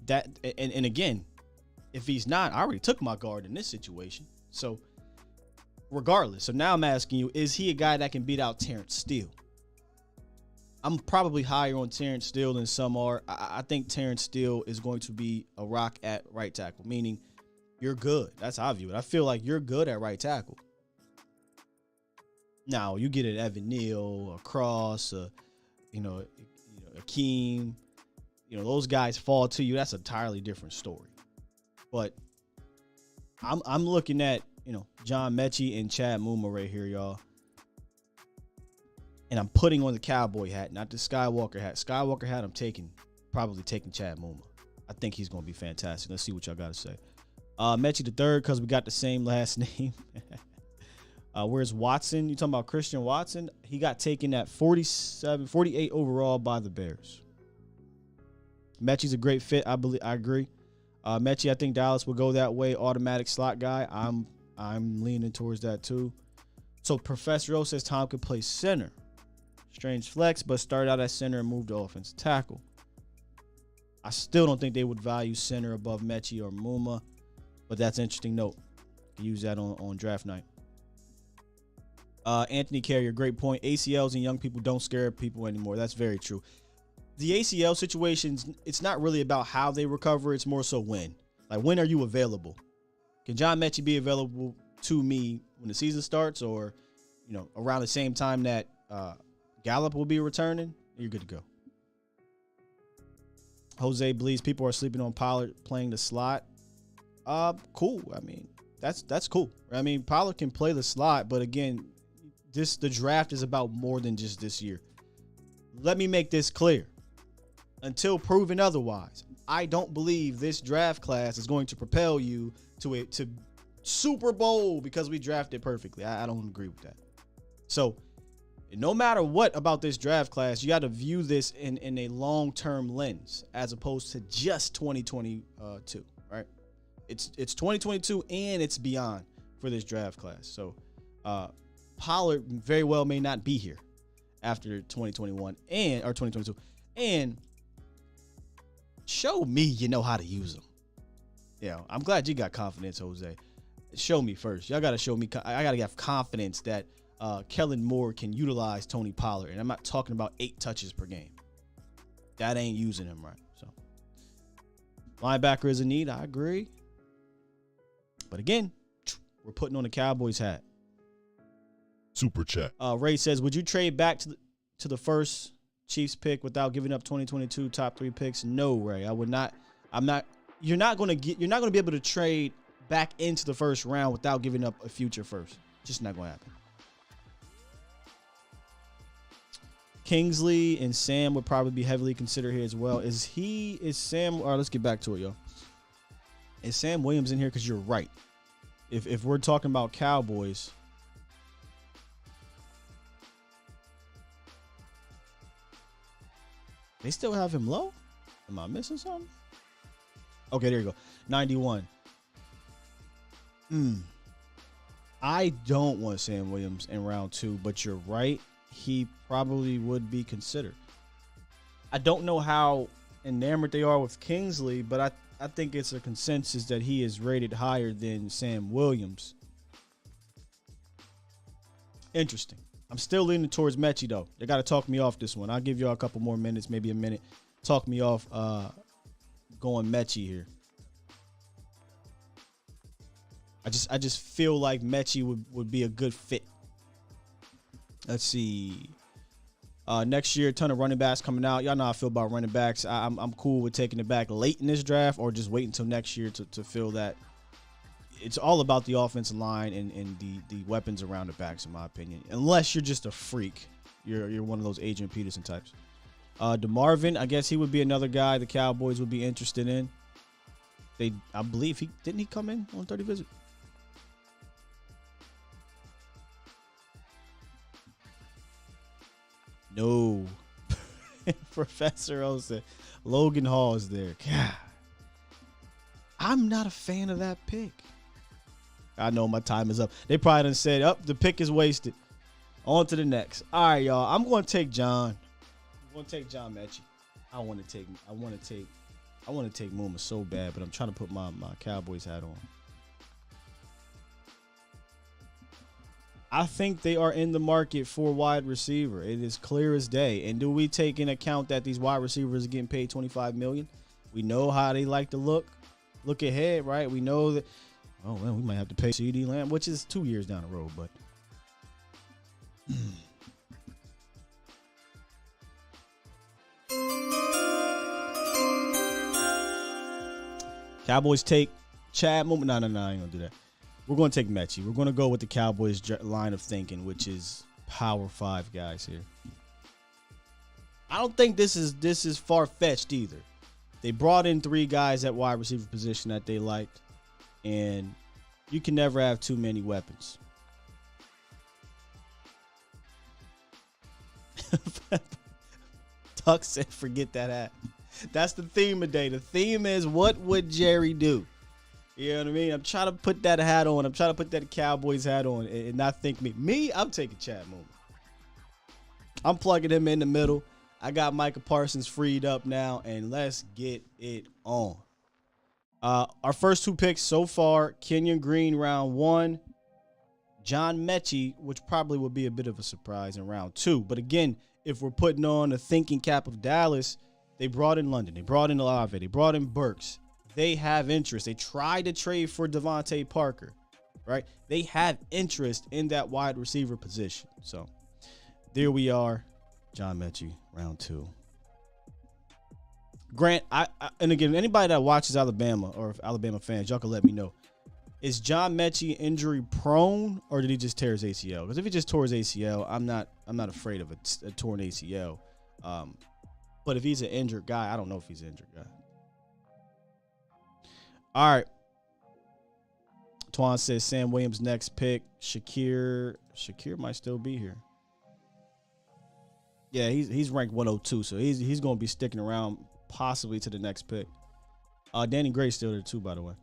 And again, if he's not, I already took my guard in this situation. So regardless, so now I'm asking you, is he a guy that can beat out Terrence Steele? I'm probably higher on Terrence Steele than some are. I think Terrence Steele is going to be a rock at right tackle, meaning you're good. That's how I view it. I feel like you're good at right tackle. Now you get an Evan Neal, a Cross, Akeem. Those guys fall to you. That's an entirely different story. But I'm looking at, John Mechie and Chad Muma right here, y'all. And I'm putting on the Cowboy hat, not the Skywalker hat. Skywalker hat, probably taking Chad Muma. I think he's going to be fantastic. Let's see what y'all got to say. Mechie the third, because we got the same last name. Where's Watson? You talking about Christian Watson? He got taken at 48 overall by the Bears. Mechie's a great fit. I agree. Mechie, I think Dallas will go that way. Automatic slot guy. I'm leaning towards that too. So Professor O says Tom could play center. Strange flex, but start out at center and move to offensive tackle. I still don't think they would value center above Mechie or Muma, but that's an interesting note. You can use that on draft night. Anthony Carrier, great point. ACLs and young people don't scare people anymore. That's very true. The ACL situations, it's not really about how they recover. It's more so when. Like, when are you available? Can John Mechie be available to me when the season starts, or, around the same time that Gallup will be returning? You're good to go. Jose believes people are sleeping on Pollard playing the slot. Cool. I mean, that's cool. I mean, Pollard can play the slot, but again, the draft is about more than just this year. Let me make this clear. Until proven otherwise, I don't believe this draft class is going to propel you to Super Bowl because we drafted perfectly. I don't agree with that. So, no matter what about this draft class, you got to view this in a long-term lens as opposed to just 2022, right? It's 2022 and it's beyond for this draft class. So, Pollard very well may not be here after 2021 or 2022. And show me you know how to use them. I'm glad you got confidence, Jose. Show me first. Y'all got to show me. I got to have confidence that Kellen Moore can utilize Tony Pollard. And I'm not talking about 8 touches per game. That ain't using him right. So, linebacker is a need. I agree. But again, we're putting on the Cowboys hat. Super chat. Ray says, would you trade back to the first Chiefs pick without giving up 2022 top 3 picks? No, Ray. I would not. You're not going to be able to trade back into the first round without giving up a future first. Just not going to happen. Kingsley and Sam would probably be heavily considered here as well. Is Sam, all right, let's get back to it, yo. Is Sam Williams in here? Because you're right. If we're talking about Cowboys, they still have him low? Am I missing something? Okay, there you go. 91. I don't want Sam Williams in round 2, but you're right. He probably would be considered. I don't know how enamored they are with Kingsley, but I think it's a consensus that he is rated higher than Sam Williams. Interesting. I'm still leaning towards Mechie, though. They got to talk me off this one. I'll give y'all a couple more minutes, maybe a minute. Talk me off going Mechie here. I just feel like Mechie would be a good fit. Let's see. Next year, a ton of running backs coming out. Y'all know how I feel about running backs. I'm cool with taking it back late in this draft or just wait until next year to fill that. It's all about the offensive line and the weapons around the backs, in my opinion. Unless you're just a freak. You're one of those Adrian Peterson types. DeMarvin, I guess he would be another guy the Cowboys would be interested in. I believe didn't he come in on 30 visit? No. Professor O said Logan Hall is there. God. I'm not a fan of that pick. I know my time is up. They probably done said, the pick is wasted. On to the next. All right, y'all. I'm going to take John. I'm going to take John Mechie. I want to take Muma so bad, but I'm trying to put my Cowboys hat on. I think they are in the market for wide receiver. It is clear as day. And do we take into account that these wide receivers are getting paid $25 million? We know how they like to look ahead, right? We know that, we might have to pay CeeDee Lamb, which is 2 years down the road, but Cowboys take Chad Muma. No, I ain't gonna do that. We're going to take Mechie. We're going to go with the Cowboys line of thinking, which is Power 5 guys here. I don't think this is far-fetched either. They brought in 3 guys at wide receiver position that they liked, and you can never have too many weapons. Tuck said, forget that hat. That's the theme today. The theme is, what would Jerry do? You know what I mean? I'm trying to put that hat on. I'm trying to put that Cowboys hat on and not think me. I'm taking Chad Mooney. I'm plugging him in the middle. I got Micah Parsons freed up now, and let's get it on. Our first two picks so far, Kenyon Green, round 1. John Mechie, which probably would be a bit of a surprise in round 2. But again, if we're putting on the thinking cap of Dallas, they brought in London. They brought in Olave. They brought in Burks. They have interest. They tried to trade for Devontae Parker, right? They have interest in that wide receiver position. So there we are. John Mechie, round 2. Grant, and again, anybody that watches Alabama or Alabama fans, y'all can let me know. Is John Mechie injury prone, or did he just tear his ACL? Because if he just tore his ACL, I'm not afraid of a torn ACL. But if he's an injured guy, I don't know if he's an injured guy. All right. Twan says Sam Williams next pick. Shakir might still be here. Yeah, he's ranked 102, so he's going to be sticking around possibly to the next pick. Danny Gray's still there too, by the way.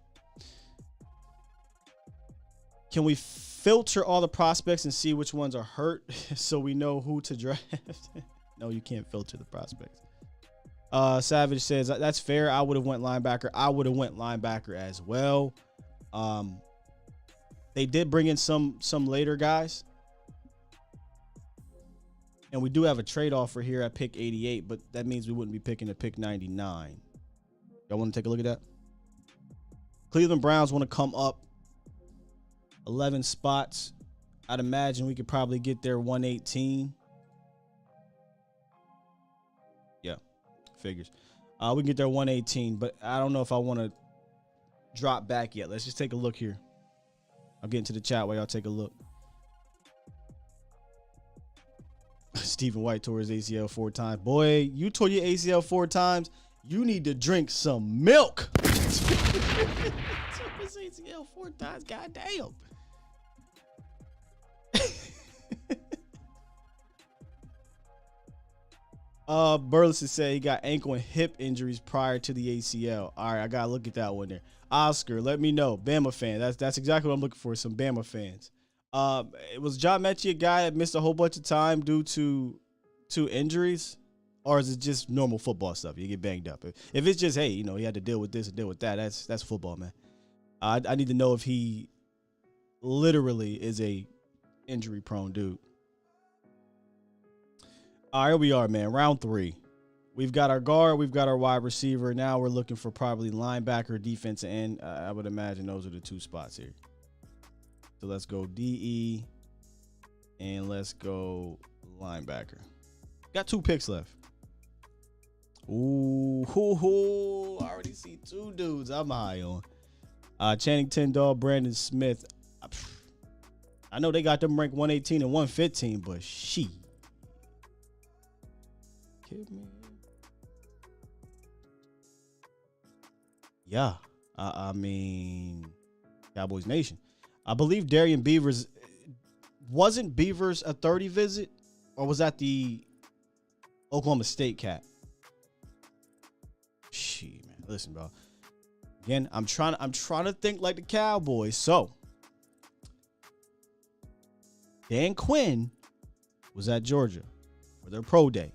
Can we filter all the prospects and see which ones are hurt so we know who to draft? No, you can't filter the prospects. Savage says that's fair. I would have went linebacker. I would have went linebacker as well. They did bring in some later guys. And we do have a trade offer here at pick 88, but that means we wouldn't be picking at pick 99. Y'all want to take a look at that? Cleveland Browns want to come up 11 spots. I'd imagine we could probably get there 118. Yeah, figures. We can get there 118, but I don't know if I want to drop back yet. Let's just take a look here. I'll get into the chat while y'all take a look. Stephen White tore his ACL 4 times. Boy, you tore your ACL 4 times. You need to drink some milk. Tore his ACL 4 times. God damn. Burleson said he got ankle and hip injuries prior to the ACL. All right, I gotta look at that one there. Oscar, let me know. Bama fan. That's exactly what I'm looking for. Some Bama fans. Was John Mechie a guy that missed a whole bunch of time due to injuries, or is it just normal football stuff? You get banged up. If it's just, hey, he had to deal with this and deal with that. That's football, man. I need to know if he literally is a injury prone dude. All right, here we are, man. Round 3. We've got our guard. We've got our wide receiver. Now we're looking for probably linebacker, defensive end. I would imagine those are the 2 spots here. So let's go DE and let's go linebacker. Got 2 picks left. Ooh, I already see 2 dudes I'm high on. Channing Tindall, Brandon Smith. I know they got them ranked 118 and 115, but she. Kid me. Yeah, I mean, Cowboys Nation. I believe Darian Beavers, wasn't Beavers a 30 visit, or was that the Oklahoma State cat? Shit, man. Listen, bro. Again, I'm trying to think like the Cowboys. So, Dan Quinn was at Georgia for their pro day,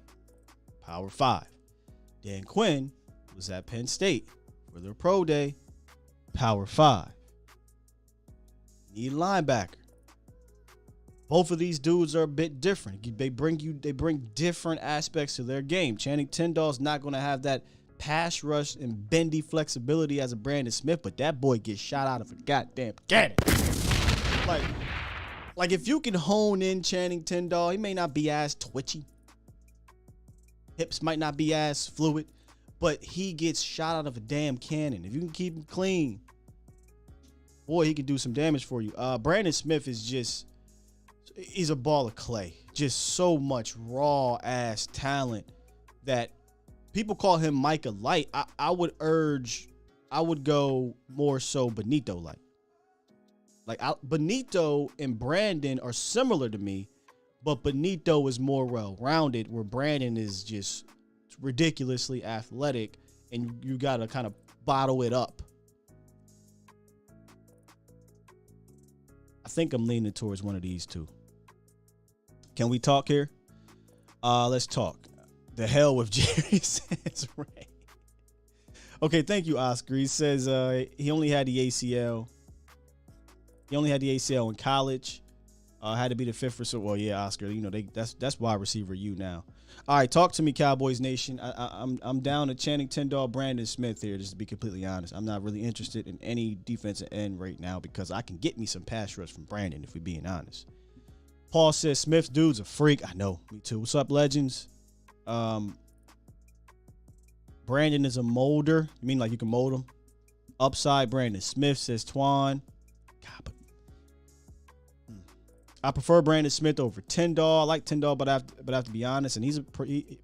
Power 5. Dan Quinn was at Penn State for their pro day, Power 5. Need a linebacker. Both of these dudes are a bit different. They bring different aspects to their game. Channing Tindall's not going to have that pass rush and bendy flexibility as a Brandon Smith, but that boy gets shot out of a goddamn cannon. Like if you can hone in Channing Tindall, he may not be as twitchy. Hips might not be as fluid, but he gets shot out of a damn cannon. If you can keep him clean, boy, he can do some damage for you. Brandon Smith is he's a ball of clay. Just so much raw ass talent that people call him Micah Light. I would go more so Benito Light. Benito and Brandon are similar to me, but Benito is more well-rounded, where Brandon is just ridiculously athletic, and you got to kind of bottle it up. I think I'm leaning towards one of these two. Can we talk here? Let's talk. The hell with Jerry says Ray. Okay, thank you, Oscar. He says he only had the ACL. He only had the ACL in college. Had to be the fifth or so. Well, yeah, Oscar. You know that's wide receiver you now. All right, talk to me, Cowboys Nation. I'm down to Channing Tindall, Brandon Smith here. Just to be completely honest, I'm not really interested in any defensive end right now because I can get me some pass rush from Brandon if we're being honest. Paul says Smith's dude's a freak. I know, me too. What's up, legends? Brandon is a molder. You mean like you can mold him? Upside Brandon Smith, says Twan. God, but I prefer Brandon Smith over Tindall. I like Tindall, but I have to be honest. And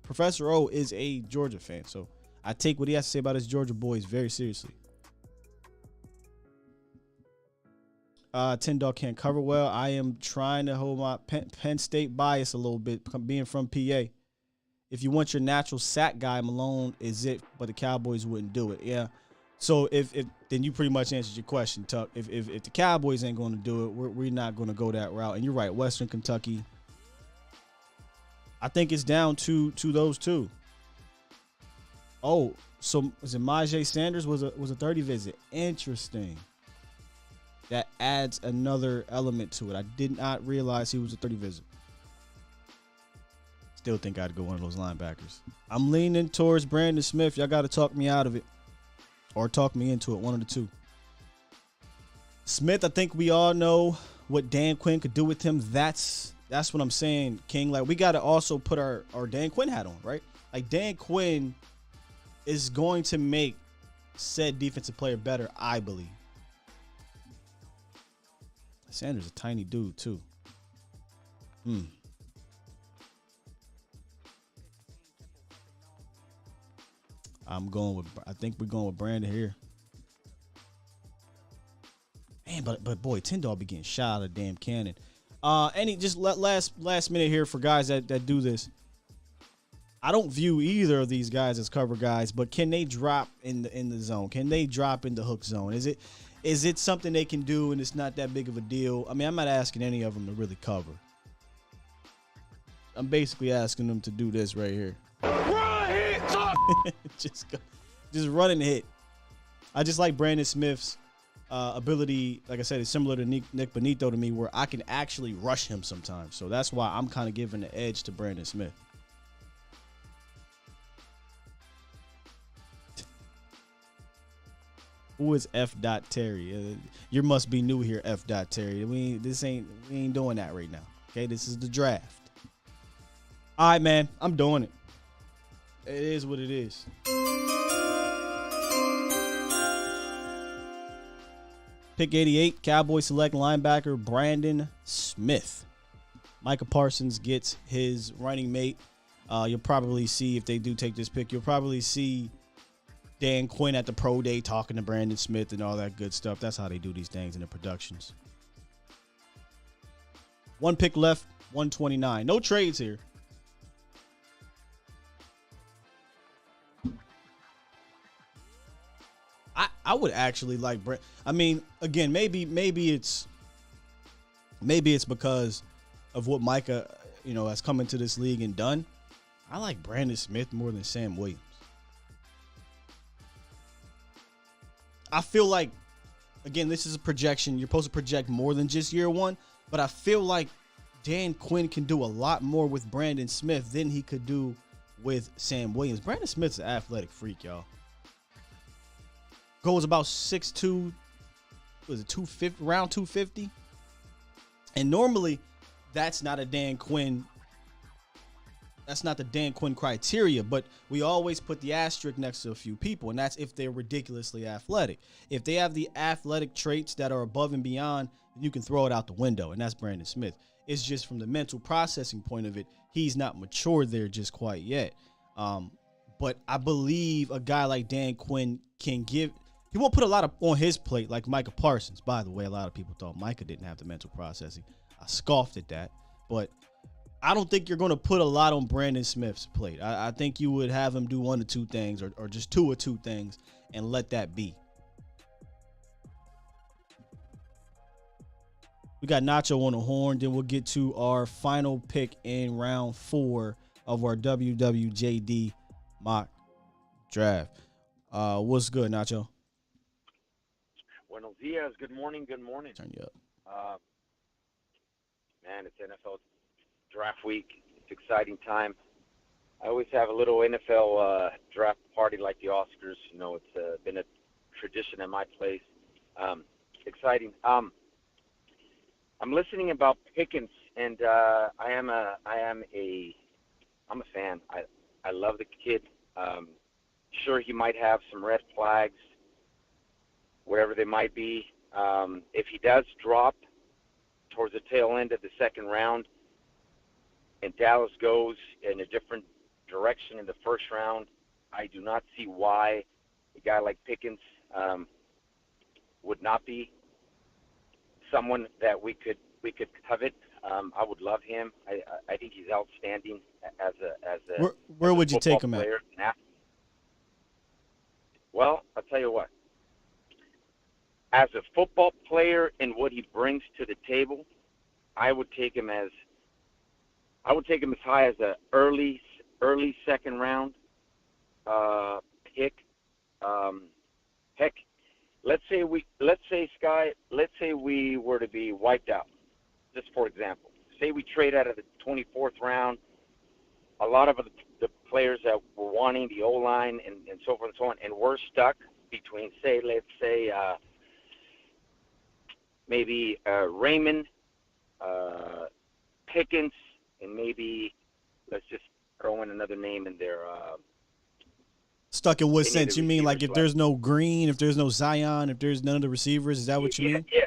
Professor O is a Georgia fan, so I take what he has to say about his Georgia boys very seriously. Tindall can't cover well. I am trying to hold my Penn State bias a little bit, being from PA. If you want your natural sack guy, Malone is it, but the Cowboys wouldn't do it. Yeah. So if then you pretty much answered your question, Tuck. If the Cowboys ain't going to do it, we're not going to go that route. And you're right, Western Kentucky. I think it's down to those two. Oh, so is it Myjai Sanders was a 30 visit? Interesting. That adds another element to it. I did not realize he was a 30 visit. Still think I'd go one of those linebackers. I'm leaning towards Brandon Smith. Y'all got to talk me out of it or talk me into it. One of the two. Smith, I think we all know what Dan Quinn could do with him. That's what I'm saying, King. Like, we got to also put our Dan Quinn hat on, right? Like, Dan Quinn is going to make said defensive player better, I believe. Sanders a tiny dude, too. I think we're going with Brandon here. Man, but boy, Tindall be getting shot out of damn cannon. Just last minute here for guys that do this. I don't view either of these guys as cover guys, but can they drop in the zone? Can they drop in the hook zone? Is it something they can do and it's not that big of a deal? I mean, I'm not asking any of them to really cover. I'm basically asking them to do this right here. just run and hit. I just like Brandon Smith's ability. Like I said, it's similar to Nick Benito to me, where I can actually rush him sometimes. So that's why I'm kind of giving the edge to Brandon Smith. Who is F. Terry? You must be new here, F. Terry. We ain't doing that right now. Okay, this is the draft. All right, man, I'm doing it. It is what it is. Pick 88, Cowboys select linebacker Brandon Smith. Micah Parsons gets his running mate. You'll probably see, if they do take this pick, you'll probably see Dan Quinn at the pro day talking to Brandon Smith and all that good stuff. That's how they do these things in the productions. One pick left, 129. No trades here. I would actually like Brent. I mean, again, maybe it's because of what Micah, has come into this league and done. I like Brandon Smith more than Sam Williams. I feel like, again, this is a projection. You're supposed to project more than just year one, but I feel like Dan Quinn can do a lot more with Brandon Smith than he could do with Sam Williams. Brandon Smith's an athletic freak, y'all. Goes about 6'2", was it 250, around 250? And normally that's not a Dan Quinn. That's not the Dan Quinn criteria, but we always put the asterisk next to a few people, and that's if they're ridiculously athletic. If they have the athletic traits that are above and beyond, then you can throw it out the window, and that's Brandon Smith. It's just from the mental processing point of it, he's not matured there just quite yet. But I believe a guy like Dan Quinn can give. He won't put a lot on his plate like Micah Parsons. By the way, a lot of people thought Micah didn't have the mental processing. I scoffed at that, but I don't think you're going to put a lot on Brandon Smith's plate. I think you would have him do one or two things, or just two or two things, and let that be. We got Nacho on the horn. Then we'll get to our final pick in round 4 of our WWJD mock draft. What's good, Nacho? Buenos dias. Good morning. Good morning. Turn you up. Man, it's NFL draft week. It's exciting time. I always have a little NFL draft party like the Oscars. You know, it's been a tradition at my place. Exciting. I'm listening about Pickens, and I'm a fan. I love the kid. Sure, he might have some red flags, wherever they might be. If he does drop towards the tail end of the second round, and Dallas goes in a different direction in the first round, I do not see why a guy like Pickens would not be someone that we could covet. I would love him. I think he's outstanding as a Where would you take him at? player. Well, I'll tell you what. As a football player and what he brings to the table, I would take him as high as a early second round pick. Heck, let's say we were to be wiped out. Just for example, say we trade out of the 24th round. A lot of the players that were wanting the O-line and so forth and so on, and we're stuck between, maybe Raymond, Pickens, and maybe let's just throw in another name in there. Stuck in what sense? You mean like if receivers there's no Green, if there's no Zion, if there's none of the receivers? Is that what you mean? Yeah.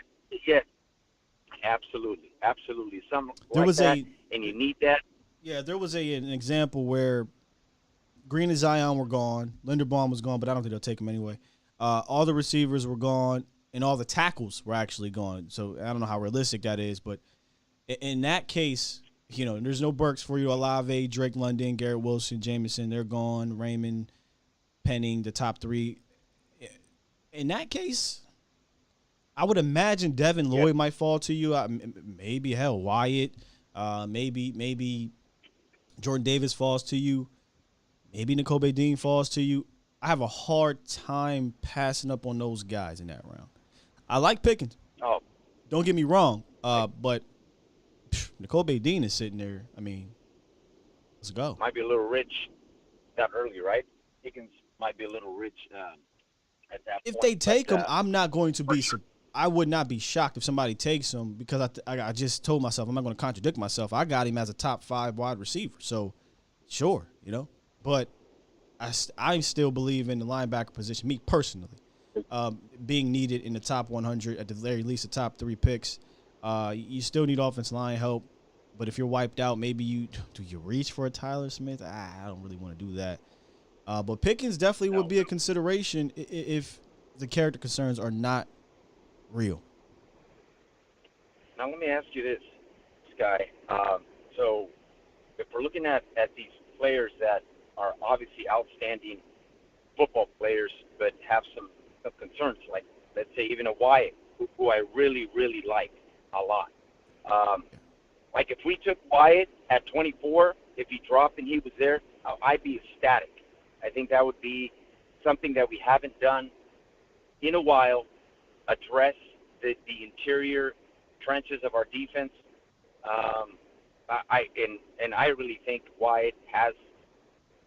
Absolutely. Something There like was that, and you need that. Yeah, there was an example where Green and Zion were gone. Linderbaum was gone, but I don't think they'll take him anyway. All the receivers were gone, and all the tackles were actually gone. So I don't know how realistic that is, but in that case, you know, there's no Burks for you. Olave, Drake London, Garrett Wilson, Jameson, they're gone. Raymond, Penning, the top 3. In that case, I would imagine Devin Lloyd might fall to you. Maybe, Wyatt. Maybe Jordan Davis falls to you. Maybe Nakobe Dean falls to you. I have a hard time passing up on those guys in that round. I like Pickens. Oh, Don't get me wrong, but Nakobe Dean is sitting there. I mean, let's go. might be a little rich that early, right? Pickens might be a little rich at that If point. they take but, him, I'm not going to be. I would not be shocked if somebody takes him because I just told myself I'm not going to contradict myself. I got him as a top 5 wide receiver, so sure, you know. But I still believe in the linebacker position. Me personally, being needed in the top 100 at the very least, the top 3 picks. You still need offensive line help, but if you're wiped out, maybe you reach for a Tyler Smith? I don't really want to do that. But Pickens definitely would be a consideration if the character concerns are not real. Now let me ask you this, Sky. So if we're looking at these players that are obviously outstanding football players but have some concerns, like let's say even a Wyatt, who I really, really like a lot. Like if we took Wyatt at 24, if he dropped and he was there, I'd be ecstatic. I think that would be something that we haven't done in a while, address the interior trenches of our defense. I really think Wyatt has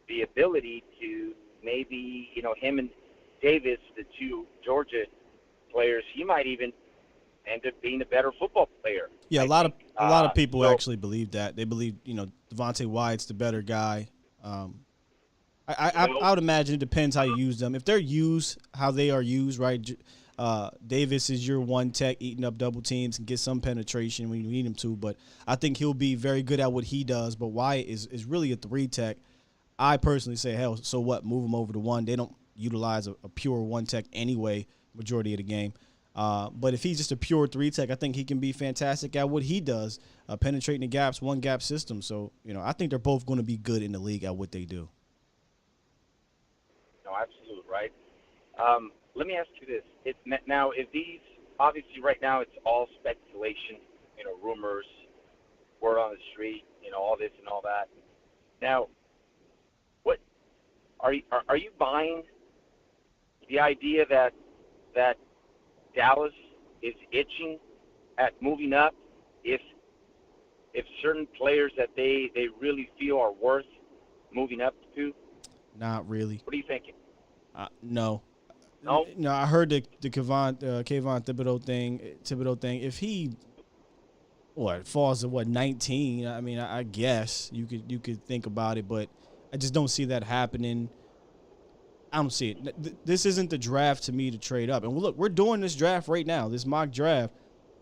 the ability to maybe, you know, him and Davis, the 2 Georgia players, he might even end up being a better football player. Yeah, a lot of people so, actually believe that. They believe, you know, Devontae Wyatt's the better guy. I would imagine it depends how you use them. If they're used how they are used, right? Davis is your one tech eating up double teams and get some penetration when you need him to. But I think he'll be very good at what he does. But Wyatt is really a 3 tech. I personally say, hell, so what? Move him over to 1. They don't utilize a pure 1 tech anyway, majority of the game. But if he's just a pure 3-tech, I think he can be fantastic at what he does, penetrating the gaps, one gap system. So, I think they're both going to be good in the league at what they do. No, absolutely right. Let me ask you this. Now, if these, obviously right now it's all speculation, rumors, word on the street, all this and all that. Now, what are you buying the idea that Dallas is itching at moving up if certain players that they really feel are worth moving up to? Not really. What are you thinking? No. No? No, I heard the Kayvon Thibodeau thing. If he falls to 19, I mean, I guess you could think about it, but I just don't see that happening. I don't see it. This isn't the draft to me to trade up. And look, we're doing this draft right now, this mock draft.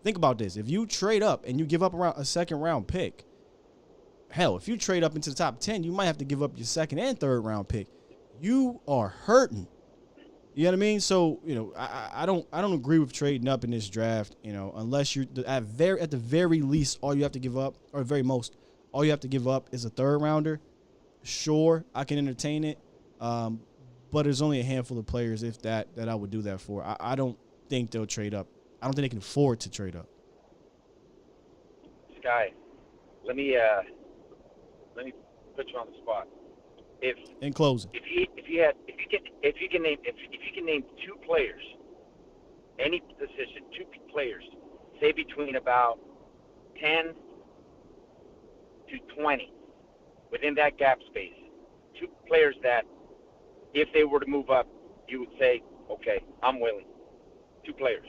Think about this. If you trade up and you give up around a second-round pick, hell, if you trade up into the top 10, you might have to give up your second and third-round pick. You are hurting. You know what I mean? So, I don't agree with trading up in this draft, unless you're at the very least, all you have to give up, or very most, all you have to give up is a third-rounder. Sure, I can entertain it. But there's only a handful of players, if that I would do that for. I don't think they'll trade up. I don't think they can afford to trade up. Sky, let me put you on the spot. In closing, if you can name two players, any position, two players, say between about 10 to 20, within that gap space, two players that, if they were to move up, you would say, okay, I'm willing. Two players.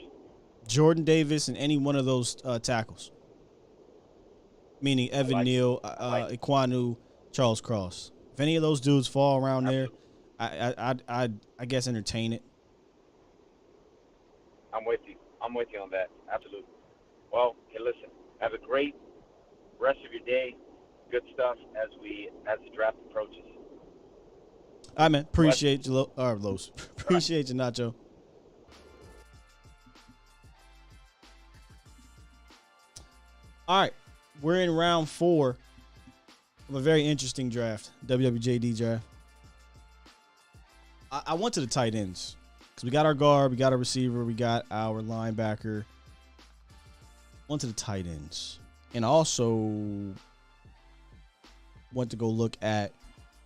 Jordan Davis and any one of those tackles, meaning Evan Neal, Iquanu, Charles Cross. If any of those dudes fall around there, I guess entertain it. I'm with you. I'm with you on that. Absolutely. Well, hey, listen. Have a great rest of your day. Good stuff as the draft approaches. All right, man. Appreciate you, Los. Appreciate you, Nacho. All right, we're in round 4 of a very interesting draft, WWJD draft. I went to the tight ends because we got our guard, we got our receiver, we got our linebacker. Went to the tight ends, and I also went to go look at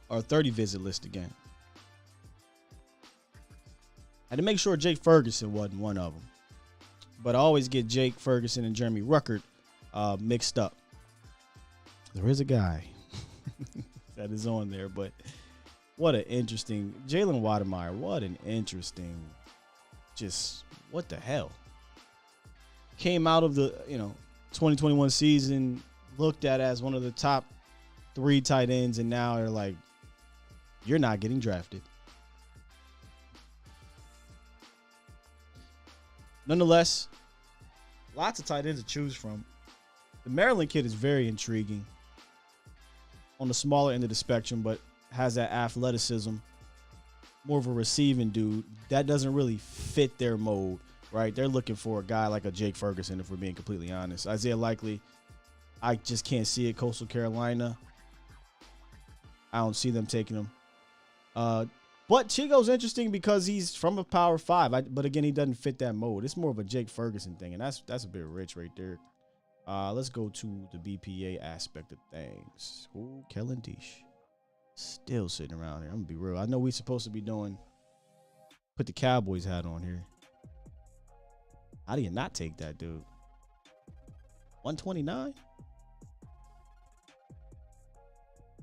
our 30 visit list again. I had to make sure Jake Ferguson wasn't one of them, but I always get Jake Ferguson and Jeremy Ruckert mixed up. There is a guy that is on there, but what an interesting Jalen Watermeyer. What an interesting, just what the hell? Came out of the 2021 season, looked at as one of the top 3 tight ends, and now they're like, you're not getting drafted. Nonetheless, lots of tight ends to choose from. The Maryland kid is very intriguing. On the smaller end of the spectrum, but has that athleticism. More of a receiving dude. That doesn't really fit their mode, right? They're looking for a guy like a Jake Ferguson, if we're being completely honest. Isaiah Likely, I just can't see it. Coastal Carolina, I don't see them taking him. But Chigo's interesting because he's from a Power 5. But again, he doesn't fit that mode. It's more of a Jake Ferguson thing, and that's a bit rich right there. Let's go to the BPA aspect of things. Ooh, Kellen Deesh. Still sitting around here. I'm going to be real. I know we're supposed to be put the Cowboys hat on here. How do you not take that, dude? 129?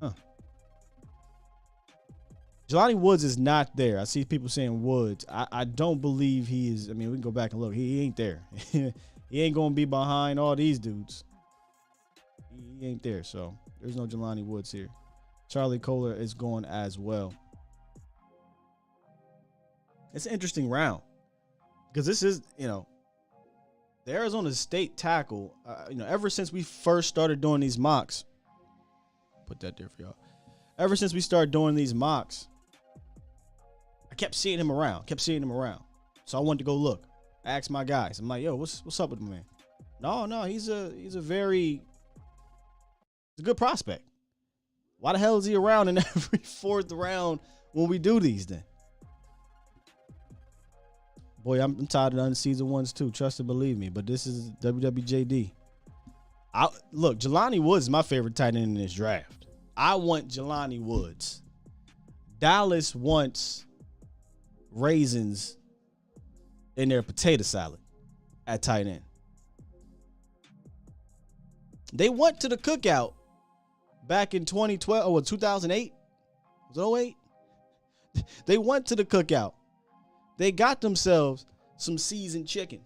Huh. Jelani Woods is not there. I see people saying Woods. I don't believe he is. I mean, we can go back and look. He ain't there. He ain't going to be behind all these dudes. He ain't there, so there's no Jelani Woods here. Charlie Kohler is going as well. It's an interesting round because this is, the Arizona State tackle, ever since we first started doing these mocks, put that there for y'all. Ever since we started doing these mocks, I kept seeing him around. So I wanted to go look. I ask my guys. I'm like, yo, what's up with the man? No, he's a good prospect. Why the hell is he around in every fourth round when we do these then? Boy, I'm tired of the unseasoned ones too. Trust and believe me. But this is WWJD. Look, Jelani Woods is my favorite tight end in this draft. I want Jelani Woods. Dallas wants raisins in their potato salad at tight end. They went to the cookout back in 2012 or 2008. Was it 08? They went to the cookout. They got themselves some seasoned chicken.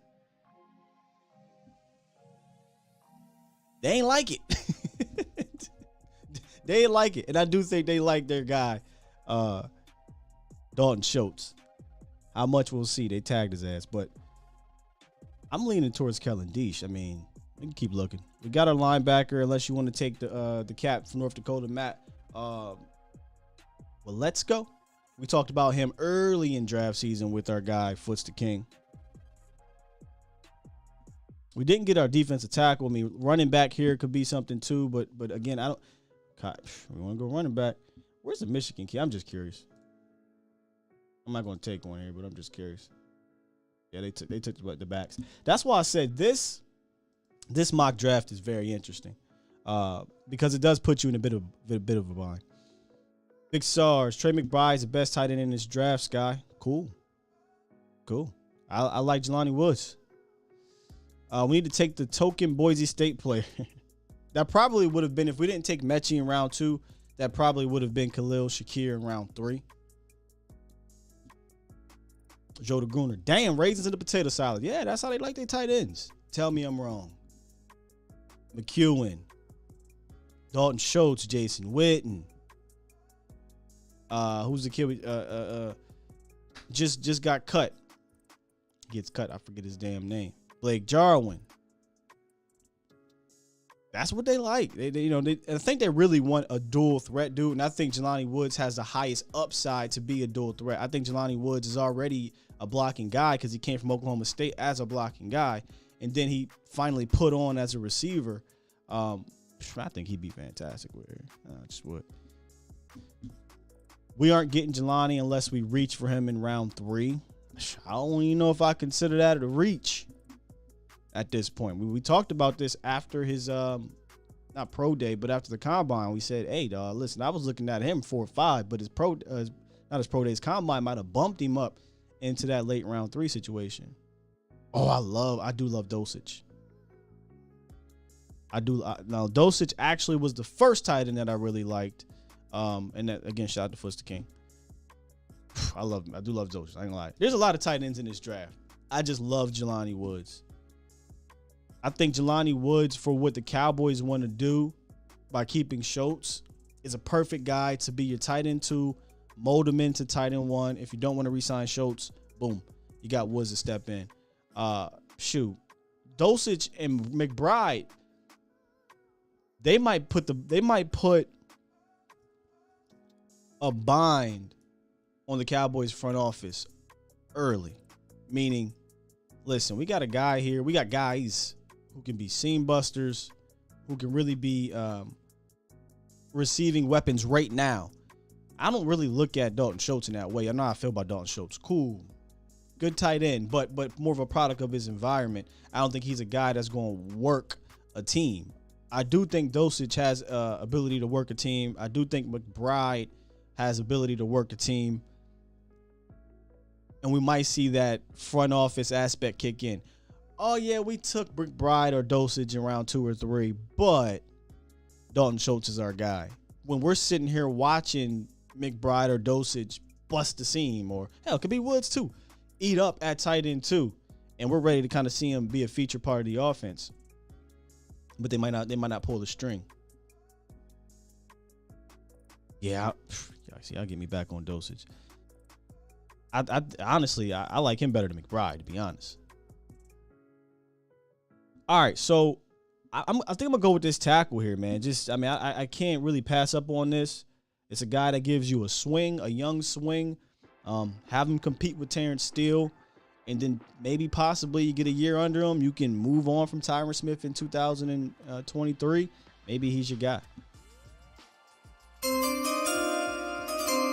They ain't like it. They ain't like it. And I do think they like their guy, Dalton Schultz. How much we'll see. They tagged his ass. But I'm leaning towards Kellen Deesh. I mean, we can keep looking. We got our linebacker, unless you want to take the cat from North Dakota, Matt. Well, let's go. We talked about him early in draft season with our guy, Foots the King. We didn't get our defensive tackle. I mean, running back here could be something too, but again, I don't. God, we want to go running back. Where's the Michigan kid? I'm just curious. I'm not going to take one here, but I'm just curious. Yeah, they took the backs. That's why I said this mock draft is very interesting, because it does put you in a bit of a bind. Big SARS, Trey McBride's the best tight end in this draft, Sky. Cool. I like Jelani Woods. We need to take the token Boise State player. That probably would have been, if we didn't take Mechie in round 2, that probably would have been Khalil Shakir in round 3. Joe DeGruner. Damn, raisins in the potato salad. Yeah, that's how they like their tight ends. Tell me I'm wrong. McEwen. Dalton Schultz, Jason Witten. Who's the kid? Just got cut. Gets cut. I forget his damn name. Blake Jarwin. That's what they like. I think they really want a dual threat dude, and I think Jelani Woods has the highest upside to be a dual threat. I think Jelani Woods is already a blocking guy because he came from Oklahoma State as a blocking guy, and then he finally put on as a receiver. I think he'd be fantastic with it. Just would. We aren't getting Jelani unless we reach for him in round 3. I don't even know if I consider that a reach at this point. We talked about this after his not pro day, but after the combine. We said, hey, dog, listen, I was looking at him 4-5, but his combine might have bumped him up into that late round 3 situation. Oh, I do love Dosage. Now Dosage actually was the first tight end that I really liked. And that, again, shout out to Foots the King. I love him. I do love Dosage. I ain't gonna lie. There's a lot of tight ends in this draft. I just love Jelani Woods. I think Jelani Woods, for what the Cowboys want to do by keeping Schultz, is a perfect guy to be your tight end 2, mold him into tight end 1. If you don't want to re-sign Schultz, boom, you got Woods to step in. Dosage and McBride, they might put a bind on the Cowboys front office early. Meaning, listen, we got a guy here. We got guys who can be seam busters, who can really be receiving weapons right now. I don't really look at Dalton Schultz in that way. I know how I feel about Dalton Schultz. Cool. Good tight end, but more of a product of his environment. I don't think he's a guy that's going to work a team. I do think Dosage has ability to work a team. I do think McBride has ability to work a team. And we might see that front office aspect kick in. Oh, yeah, we took McBride or Dosage in round 2 or 3, but Dalton Schultz is our guy. When we're sitting here watching McBride or Dosage bust the seam, or hell, it could be Woods too, eat up at tight end 2, and we're ready to kind of see him be a feature part of the offense. But they might not pull the string. Yeah, I'll get me back on Dosage. I honestly like him better than McBride, to be honest. All right, so I think I'm gonna go with this tackle here, man. I can't really pass up on this. It's a guy that gives you a swing, a young swing. Have him compete with Terrence Steele, and then maybe possibly you get a year under him. You can move on from Tyron Smith in 2023. Maybe he's your guy.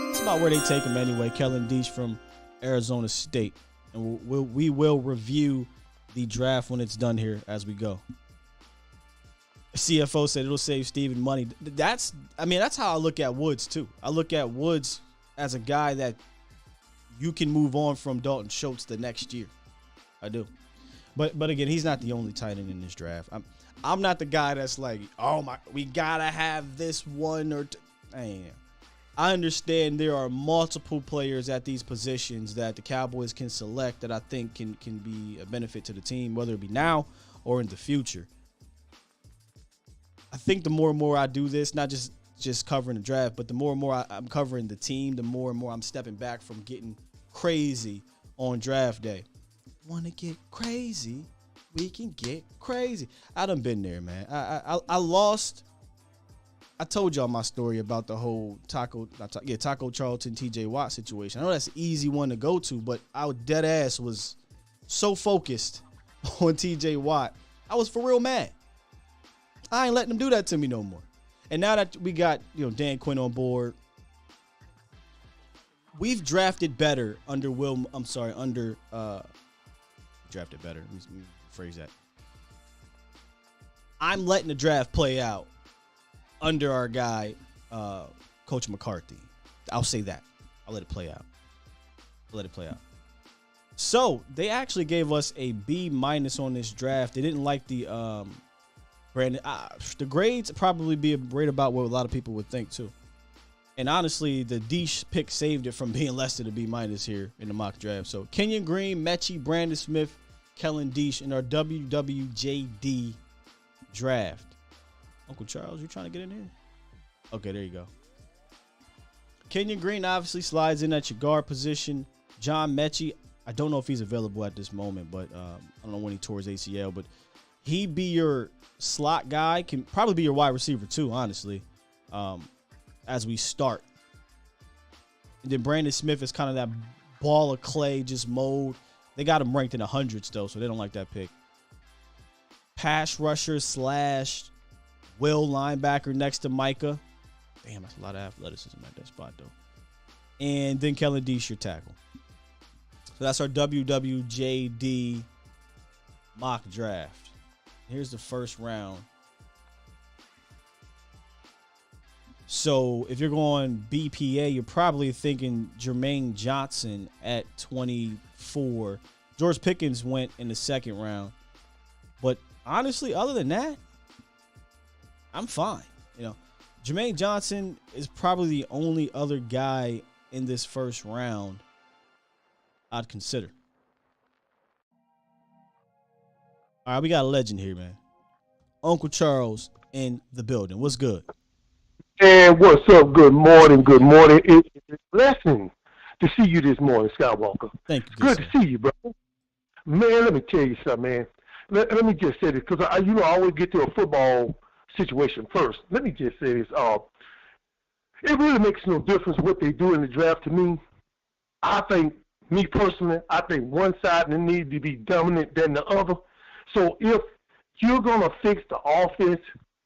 It's about where they take him anyway. Kellen Deach from Arizona State. And we will review the draft when it's done here as we go. CFO said it'll save Steven money. That's how I look at Woods too. I look at Woods as a guy that you can move on from Dalton Schultz the next year. I do. But again, he's not the only tight end in this draft. I'm not the guy that's like, oh my, we gotta have this one or two. I understand there are multiple players at these positions that the Cowboys can select that I think can be a benefit to the team, whether it be now or in the future. I think the more and more I do this, not just covering the draft, but the more and more I'm covering the team, the more and more I'm stepping back from getting crazy on draft day. Want to get crazy? We can get crazy. I done been there, man. I lost. I told y'all my story about the whole Taco Charlton, TJ Watt situation. I know that's an easy one to go to, but I dead ass was so focused on TJ Watt. I was for real mad. I ain't letting them do that to me no more. And now that we got, Dan Quinn on board, we've drafted better under drafted better. Let me phrase that. I'm letting the draft play out under our guy, Coach McCarthy. I'll say that. I'll let it play out. So they actually gave us a B- on this draft. They didn't like the Brandon. The grades probably be right about what a lot of people would think too. And honestly, the Deach pick saved it from being less than a B- here in the mock draft. So Kenyon Green, Mechie, Brandon Smith, Kellen Deach in our WWJD draft. Uncle Charles, you trying to get in here? Okay, there you go. Kenyon Green obviously slides in at your guard position. John Mechie, I don't know if he's available at this moment, but I don't know when he tore his ACL, but he be your slot guy, can probably be your wide receiver too, honestly, as we start. And then Brandon Smith is kind of that ball of clay, just mold. They got him ranked in the hundreds though, so they don't like that pick. Pass rusher / will linebacker next to Micah. Damn, that's a lot of athleticism at that spot though. And then Kellen Deach, your tackle. So that's our WWJD mock draft. Here's the first round. So if you're going BPA, you're probably thinking Jermaine Johnson at 24. George Pickens went in the second round. But honestly, other than that, I'm fine. Jermaine Johnson is probably the only other guy in this first round I'd consider. All right, we got a legend here, man. Uncle Charles in the building. What's good? And what's up? Good morning. Good morning. It's a blessing to see you this morning, Skywalker. Thank you. Good to see you, bro. Man, let me tell you something, man. Let me just say this, because I always get to a football situation first. Let me just say this. It really makes no difference what they do in the draft to me. I think one side needs to be dominant than the other. So if you're going to fix the offense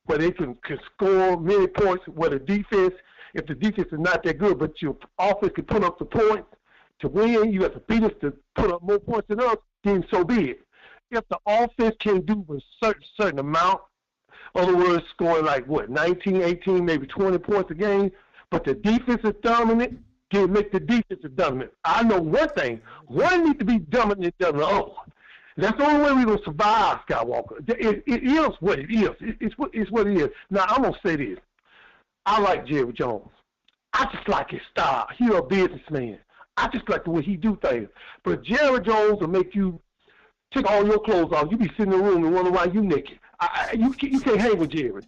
where they can score many points, where the defense, if the defense is not that good, but your offense can put up the points to win, you have to beat us to put up more points than us, then so be it. If the offense can do a certain amount, in other words, scoring 19, 18, maybe 20 points a game, but the defense is dominant, then make the defense dominant. I know one thing. One needs to be dominant than the other. That's the only way we're going to survive, Skywalker. It is what it is. It's what it is. Now, I'm going to say this. I like Jerry Jones. I just like his style. He's a businessman. I just like the way he do things. But Jerry Jones will make you take all your clothes off. You be sitting in the room and wonder why you naked. You can't hang with Jerry.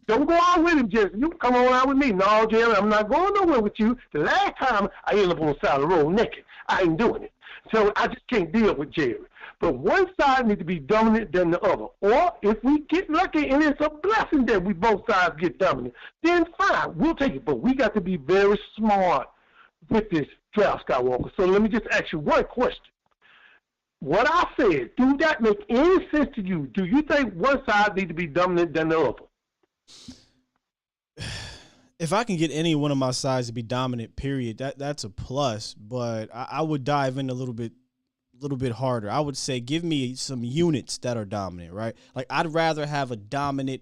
Don't go out with him, Jerry. You come on out with me. No, Jerry, I'm not going nowhere with you. The last time I ended up on the side of the road naked. I ain't doing it. So I just can't deal with Jerry. But one side needs to be dominant than the other. Or if we get lucky and it's a blessing that we both sides get dominant, then fine, we'll take it. But we got to be very smart with this draft, Skywalker. So let me just ask you one question. what I said, do that make any sense to you? Do you think one side needs to be dominant than the other? If I can get any one of my sides to be dominant, period, that's a plus. But I would dive in a little bit harder. I would say give me some units that are dominant, right? Like I'd rather have a dominant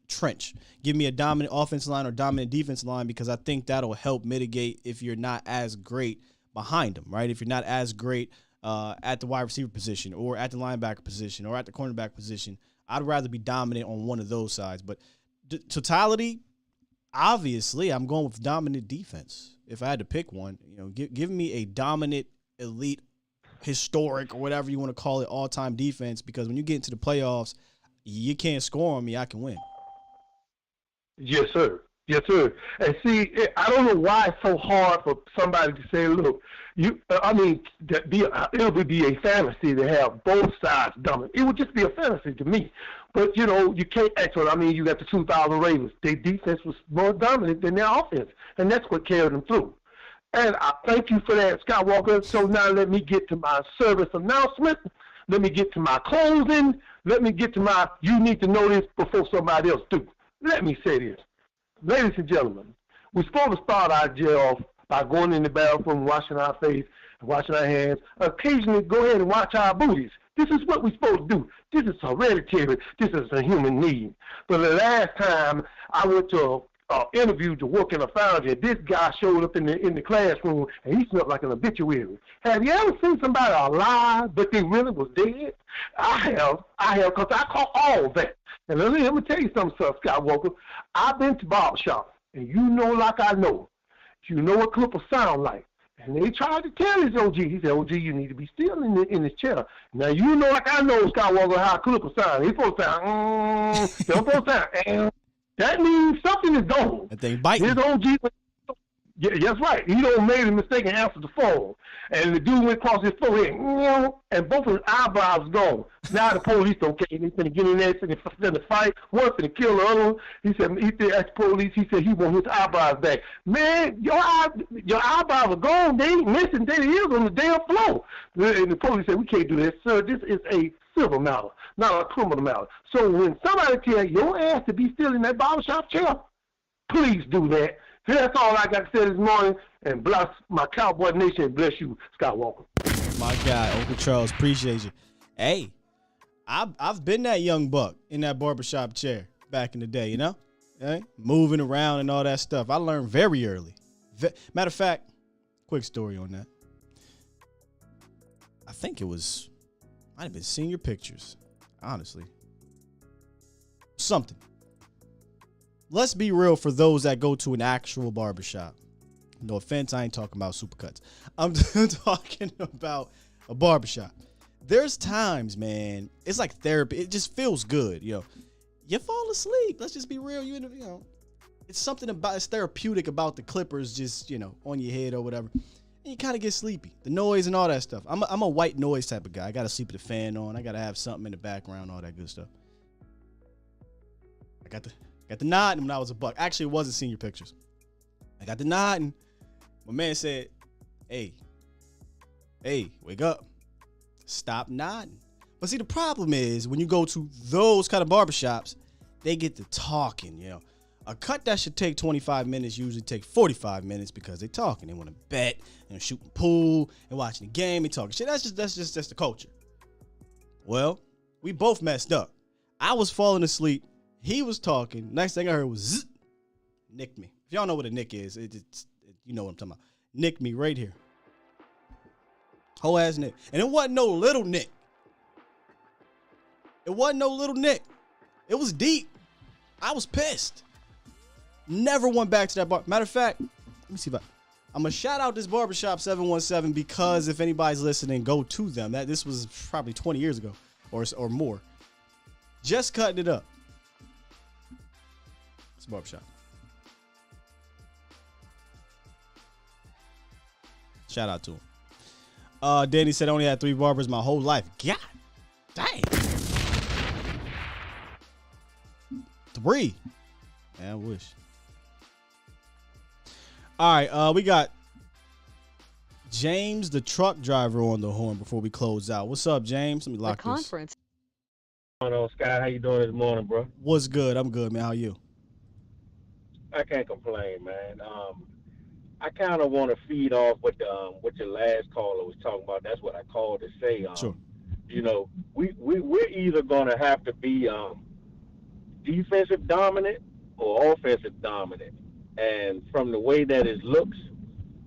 trench. Give me a dominant offensive line or dominant defensive line because I think that'll help mitigate if you're not as great behind them, right? If you're not as great at the wide receiver position or at the linebacker position or at the cornerback position, I'd rather be dominant on one of those sides. But totality, obviously, I'm going with dominant defense. If I had to pick one, give me a dominant, elite, historic, or whatever you want to call it, all-time defense, because when you get into the playoffs, you can't score on me, I can win. Yes, sir. Yes, sir. And see, I don't know why it's so hard for somebody to say, look, it would be a fantasy to have both sides dominant. It would just be a fantasy to me. But, you can't actually, you got the 2000 Ravens. Their defense was more dominant than their offense, and that's what carried them through. And I thank you for that, Scott Walker. So now let me get to my service announcement. Let me get to my closing. Let me get to my you need to know this before somebody else do. Let me say this. Ladies and gentlemen, we're supposed to start our day off by going in the bathroom, washing our face, washing our hands. Occasionally go ahead and wash our booties. This is what we're supposed to do. This is hereditary. This is a human need. But the last time I went to interview to work in a foundry, this guy showed up in the classroom, and he smelled like an obituary. Have you ever seen somebody alive, but they really was dead? I have, because I caught all that. And let me tell you something, Scott Walker. I've been to barbershops, and like I know. You know what clippers sound like. And they tried to tell his OG. He said, OG, you need to be still in this chair. Now, like I know, Scott Walker, how a clipper sound. He's supposed to sound, they're supposed to sound, that means something is gone. That thing biting. His OG, yeah, that's right. He don't made a mistake and answered the phone. And the dude went across his forehead, and both of his eyebrows gone. Now the police don't care. He's going to get in there and fight. One's going to kill the other one. He said, at the police, he said he want his eyebrows back. Man, your eyebrows are gone. They ain't missing. They is on the damn floor. And the police said, we can't do this, sir. This is a civil matter, not a criminal matter. So when somebody tells your ass to be still in that barbershop chair, please do that. That's all I got to say this morning, and bless my Cowboy Nation, and bless you, Scott Walker. My guy, Uncle Charles, appreciate you. Hey, I've been that young buck in that barbershop chair back in the day, hey? Moving around and all that stuff. I learned very early. Matter of fact, quick story on that. I think might have been senior pictures, honestly. Something. Let's be real for those that go to an actual barbershop. No offense, I ain't talking about supercuts. I'm talking about a barbershop. There's times, man, it's like therapy. It just feels good, You fall asleep. Let's just be real. It's it's therapeutic about the clippers just, on your head or whatever. And you kind of get sleepy. The noise and all that stuff. I'm a white noise type of guy. I got to sleep with the fan on. I got to have something in the background, all that good stuff. I got the nod when I was a buck. Actually, it wasn't senior pictures. I got the nod, and my man said, hey, wake up. Stop nodding. But see, the problem is when you go to those kind of barbershops, they get to talking, A cut that should take 25 minutes usually take 45 minutes because they talking. They want to bet and shooting pool and watching the game and talking shit. That's just the culture. Well, we both messed up. I was falling asleep. He was talking. Next thing I heard was zzz, nicked me. If y'all know what a nick is, you know what I'm talking about. Nicked me right here. Whole ass nick. And it wasn't no little nick. It It was deep. I was pissed. Never went back to that bar. Matter of fact, let me see if I'm going to shout out this barbershop 717 because if anybody's listening, go to them. This was probably 20 years ago or more. Just cutting it up. Barbershop. Shout out to him. Danny said I only had 3 barbers my whole life. God dang. 3. Yeah, I wish. All right, we got James, the truck driver, on the horn before we close out. What's up, James? Let me lock this. What's going on, Scott? How you doing this morning, bro? What's good? I'm good, man. How you? I can't complain, man. I kind of want to feed off what your last caller was talking about. That's what I called to say. Sure. You know, we're either gonna have to be defensive dominant or offensive dominant, and from the way that it looks,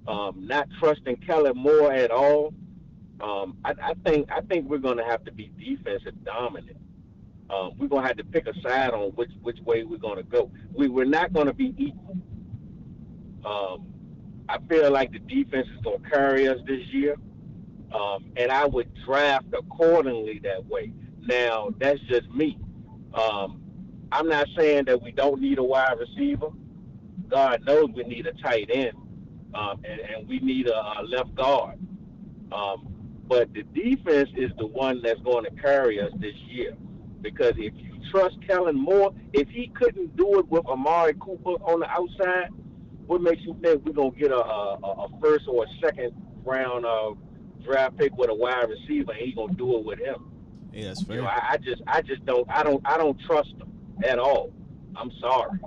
not trusting Kellen Moore at all. I think we're gonna have to be defensive dominant. We're gonna have to pick a side on which way we're gonna go. We're not gonna be equal. I feel like the defense is gonna carry us this year, and I would draft accordingly that way. Now that's just me. I'm not saying that we don't need a wide receiver. God knows we need a tight end, and we need a left guard. But the defense is the one that's going to carry us this year. Because if you trust Kellen Moore, if he couldn't do it with Amari Cooper on the outside, what makes you think we're going to get a first or a second round draft pick with a wide receiver and he's going to do it with him? Yeah, that's fair. You know, I just don't trust him at all. I'm sorry.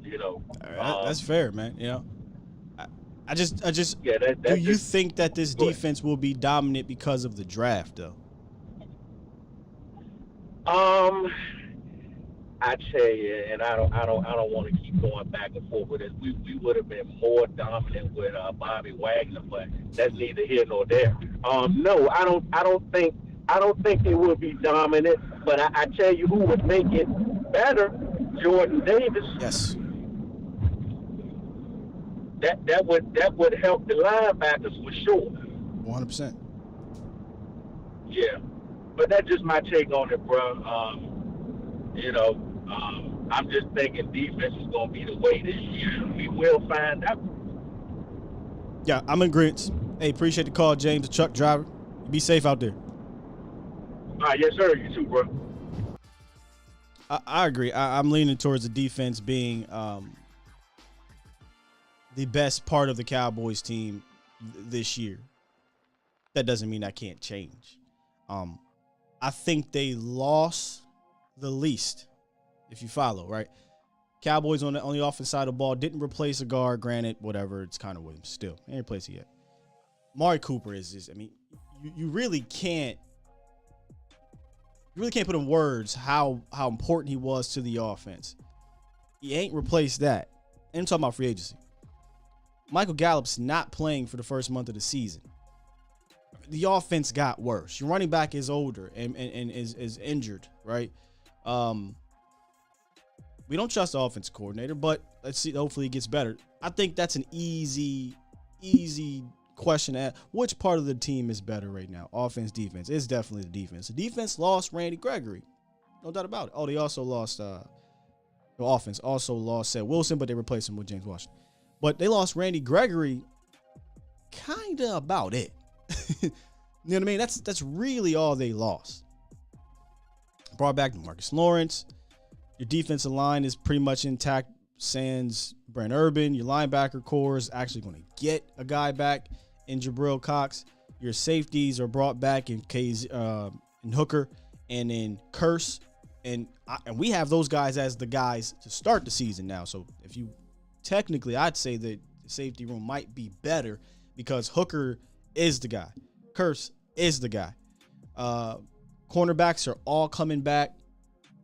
You know, that's fair, man. You know, I just yeah. Do you think that this defense will be dominant because of the draft, though? I tell you, and I don't want to keep going back and forth with it. We would have been more dominant with Bobby Wagner, but that's neither here nor there. No, I don't think they will be dominant. But I tell you who would make it better, Jordan Davis. Yes. That would help the linebackers for sure. 100%. Yeah, but that's just my take on it, bro. You know, I'm just thinking defense is going to be the way this year. We will find out. Yeah, I'm in agreement. Hey, appreciate the call, James, the truck driver. Be safe out there. All right, yes, sir. You too, bro. I agree. I'm leaning towards the defense being the best part of the Cowboys team this year. That doesn't mean that can't change. I think they lost the least, if you follow, right? Cowboys on the offense side of the ball didn't replace a guard. Granted, whatever, it's kind of Williams still. Ain't replaced it yet. Amari Cooper is just, I mean, you really can't put in words how important he was to the offense. He ain't replaced that. And I'm talking about free agency. Michael Gallup's not playing for the first month of the season. The offense got worse. Your running back is older and is injured, right? We don't trust the offense coordinator, but let's see. Hopefully, it gets better. I think that's an easy question at which part of the team is better right now. Offense, defense. It's definitely the defense. The defense lost Randy Gregory, no doubt about it. Oh, they also lost the offense also lost Seth Wilson, but they replaced him with James Washington. But they lost Randy Gregory. Kinda about it. You know what I mean? That's really all they lost. Brought back Marcus Lawrence. Your defensive line is pretty much intact. Sans Brent Urban. Your linebacker core is actually going to get a guy back in Jabril Cox. Your safeties are brought back in Hooker and in Curse. And we have those guys as the guys to start the season now. So if you technically, I'd say that the safety room might be better because Hooker is the guy. Curse is the guy. Cornerbacks are all coming back.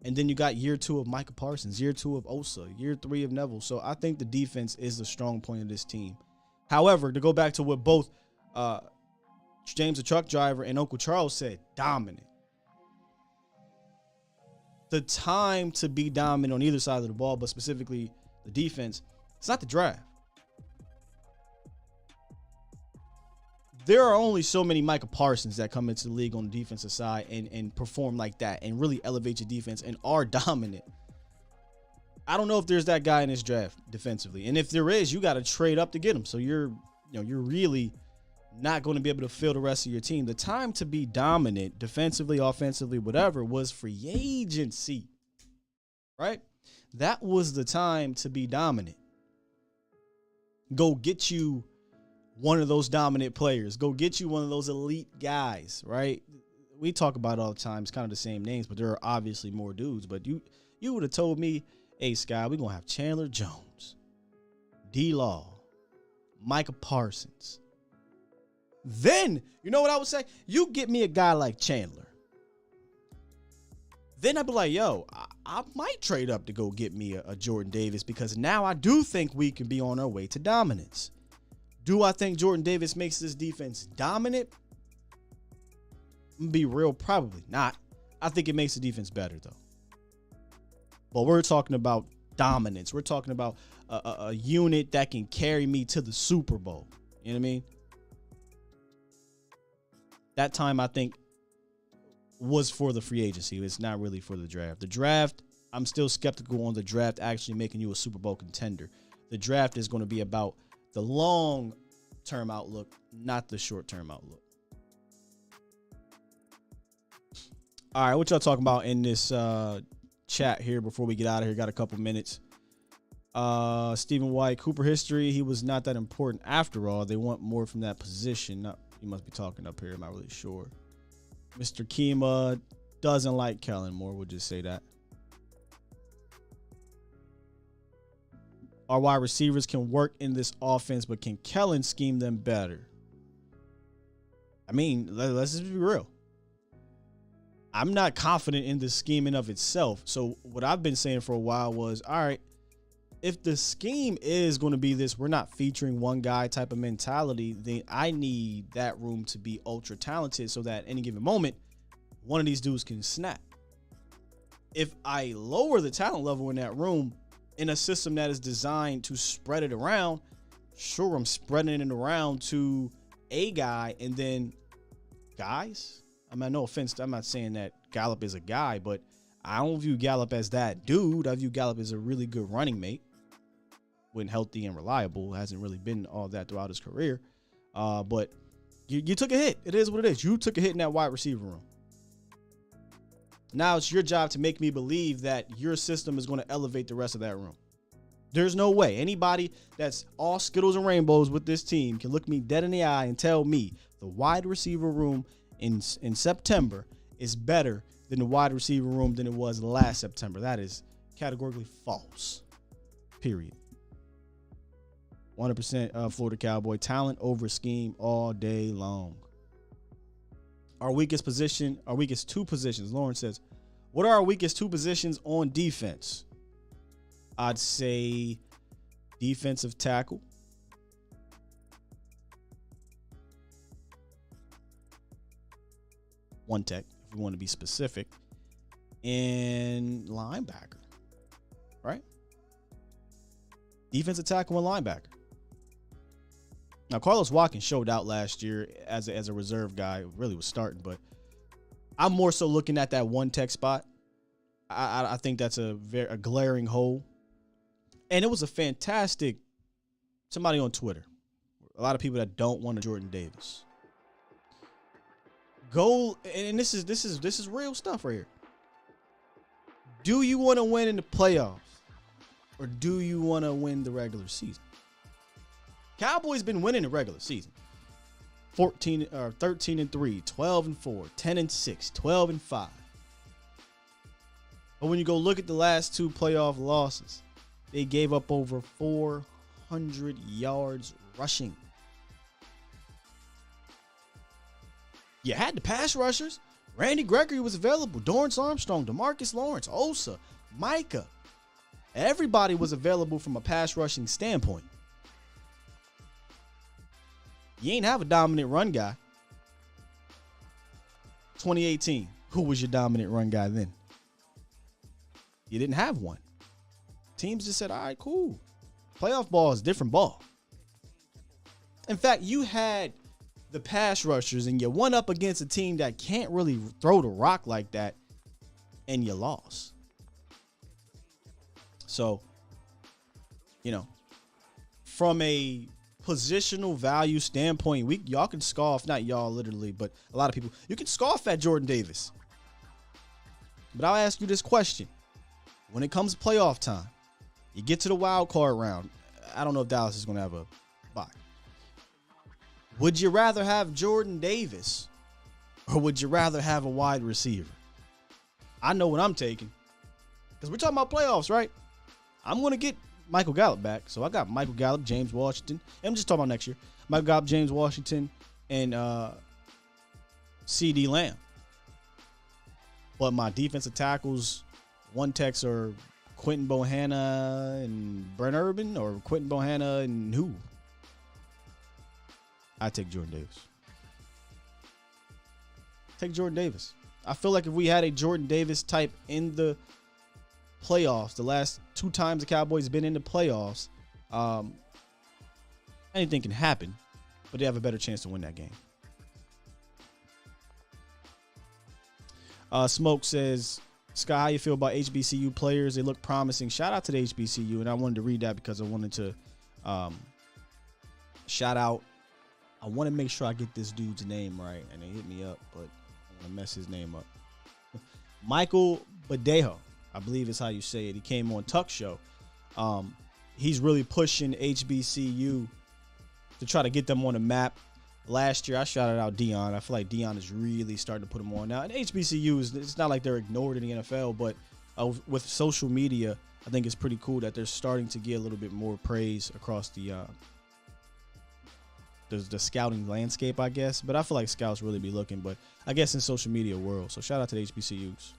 And then you got year 2 of Micah Parsons, year 2 of Osa, year 3 of Neville. So I think the defense is the strong point of this team. However, to go back to what both James the truck driver and Uncle Charles said, dominant. The time to be dominant on either side of the ball, but specifically the defense, it's not the draft. There are only so many Micah Parsons that come into the league on the defensive side and perform like that and really elevate your defense and are dominant. I don't know if there's that guy in this draft defensively. And if there is, you got to trade up to get him. So you're really not going to be able to fill the rest of your team. The time to be dominant defensively, offensively, whatever, was free agency, right? That was the time to be dominant. Go get you one of those dominant players. Go get you one of those elite guys, right? We talk about it all the time. It's kind of the same names, but there are obviously more dudes. But you would have told me, hey, Sky, we're going to have Chandler Jones, D-Law, Micah Parsons. Then, you know what I would say? You get me a guy like Chandler. Then I'd be like, yo, I might trade up to go get me a Jordan Davis, because now I do think we can be on our way to dominance. Do I think Jordan Davis makes this defense dominant? I'm gonna be real, probably not. I think it makes the defense better, though. But we're talking about dominance. We're talking about a unit that can carry me to the Super Bowl. You know what I mean? That time, I think, was for the free agency. It's not really for the draft. The draft, I'm still skeptical on the draft actually making you a Super Bowl contender. The draft is going to be about the long-term outlook, not the short-term outlook. All right, what y'all talking about in this chat here before we get out of here? Got a couple minutes. Stephen White, Cooper history. He was not that important after all. They want more from that position. He must be talking up here. I'm not really sure. Mr. Kima doesn't like Kellen Moore. We'll just say that. Our wide receivers can work in this offense, but can Kellen scheme them better? I mean, let's just be real. I'm not confident in the scheming of itself. So what I've been saying for a while was, all right, if the scheme is going to be this, we're not featuring one guy type of mentality, then I need that room to be ultra talented so that at any given moment, one of these dudes can snap. If I lower the talent level in that room in a system that is designed to spread it around, sure, I'm spreading it around to a guy and then guys. I mean, no offense, I'm not saying that Gallup is a guy, but I don't view Gallup as that dude. I view Gallup as a really good running mate when healthy and reliable. Hasn't really been all that throughout his career. But you took a hit. It is what it is. You took a hit in that wide receiver room. Now it's your job to make me believe that your system is going to elevate the rest of that room. There's no way anybody that's all Skittles and rainbows with this team can look me dead in the eye and tell me the wide receiver room in September is better than the wide receiver room than it was last September. That is categorically false. Period. 100% Florida Cowboy talent over scheme all day long. Our weakest two positions. Lauren says, what are our weakest two positions on defense? I'd say defensive tackle. One tech, if we want to be specific. And linebacker. Right? Defensive tackle and linebacker. Now, Carlos Watkins showed out last year as a reserve guy. Really was starting, but I'm more so looking at that one tech spot. I think that's a glaring hole. And it was a fantastic, somebody on Twitter, a lot of people that don't want a Jordan Davis. Go, and this is real stuff right here. Do you want to win in the playoffs, or do you want to win the regular season? Cowboys been winning the regular season. 13-3, 12-4, 10-6, 12-5. But when you go look at the last two playoff losses, they gave up over 400 yards rushing. You had the pass rushers. Randy Gregory was available. Dorrance Armstrong, DeMarcus Lawrence, Osa, Micah. Everybody was available from a pass rushing standpoint. You ain't have a dominant run guy. 2018, who was your dominant run guy then? You didn't have one. Teams just said, all right, cool. Playoff ball is a different ball. In fact, you had the pass rushers and you went up against a team that can't really throw the rock like that, and you lost. So, from a positional value standpoint, y'all can scoff, not y'all literally, but a lot of people, you can scoff at Jordan Davis. But I'll ask you this question. When it comes to playoff time, you get to the wild card round. I don't know if Dallas is going to have a bye. Would you rather have Jordan Davis or would you rather have a wide receiver? I know what I'm taking because we're talking about playoffs, right? I'm going to get Michael Gallup back. So I got Michael Gallup, James Washington. I'm just talking about next year. Michael Gallup, James Washington, and CD Lamb. But my defensive tackles, one techs are Quentin Bohanna and Brent Urban, or Quentin Bohanna and who? I take Jordan Davis. Take Jordan Davis. I feel like if we had a Jordan Davis type in the playoffs, the last 2 times the Cowboys have been in the playoffs, anything can happen, but they have a better chance to win that game. Smoke says, Sky, how you feel about HBCU players? They look promising. Shout out to the HBCU, and I wanted to read that because I wanted to shout out. I want to make sure I get this dude's name right, and they hit me up, but I'm going to mess his name up. Michael Badejo, I believe is how you say it. He came on Tuck Show. He's really pushing HBCU to try to get them on the map. Last year, I shouted out Dion. I feel like Dion is really starting to put them on now. And HBCU, it's not like they're ignored in the NFL, but with social media, I think it's pretty cool that they're starting to get a little bit more praise across the scouting landscape, I guess. But I feel like scouts really be looking, but I guess in social media world. So shout out to the HBCUs.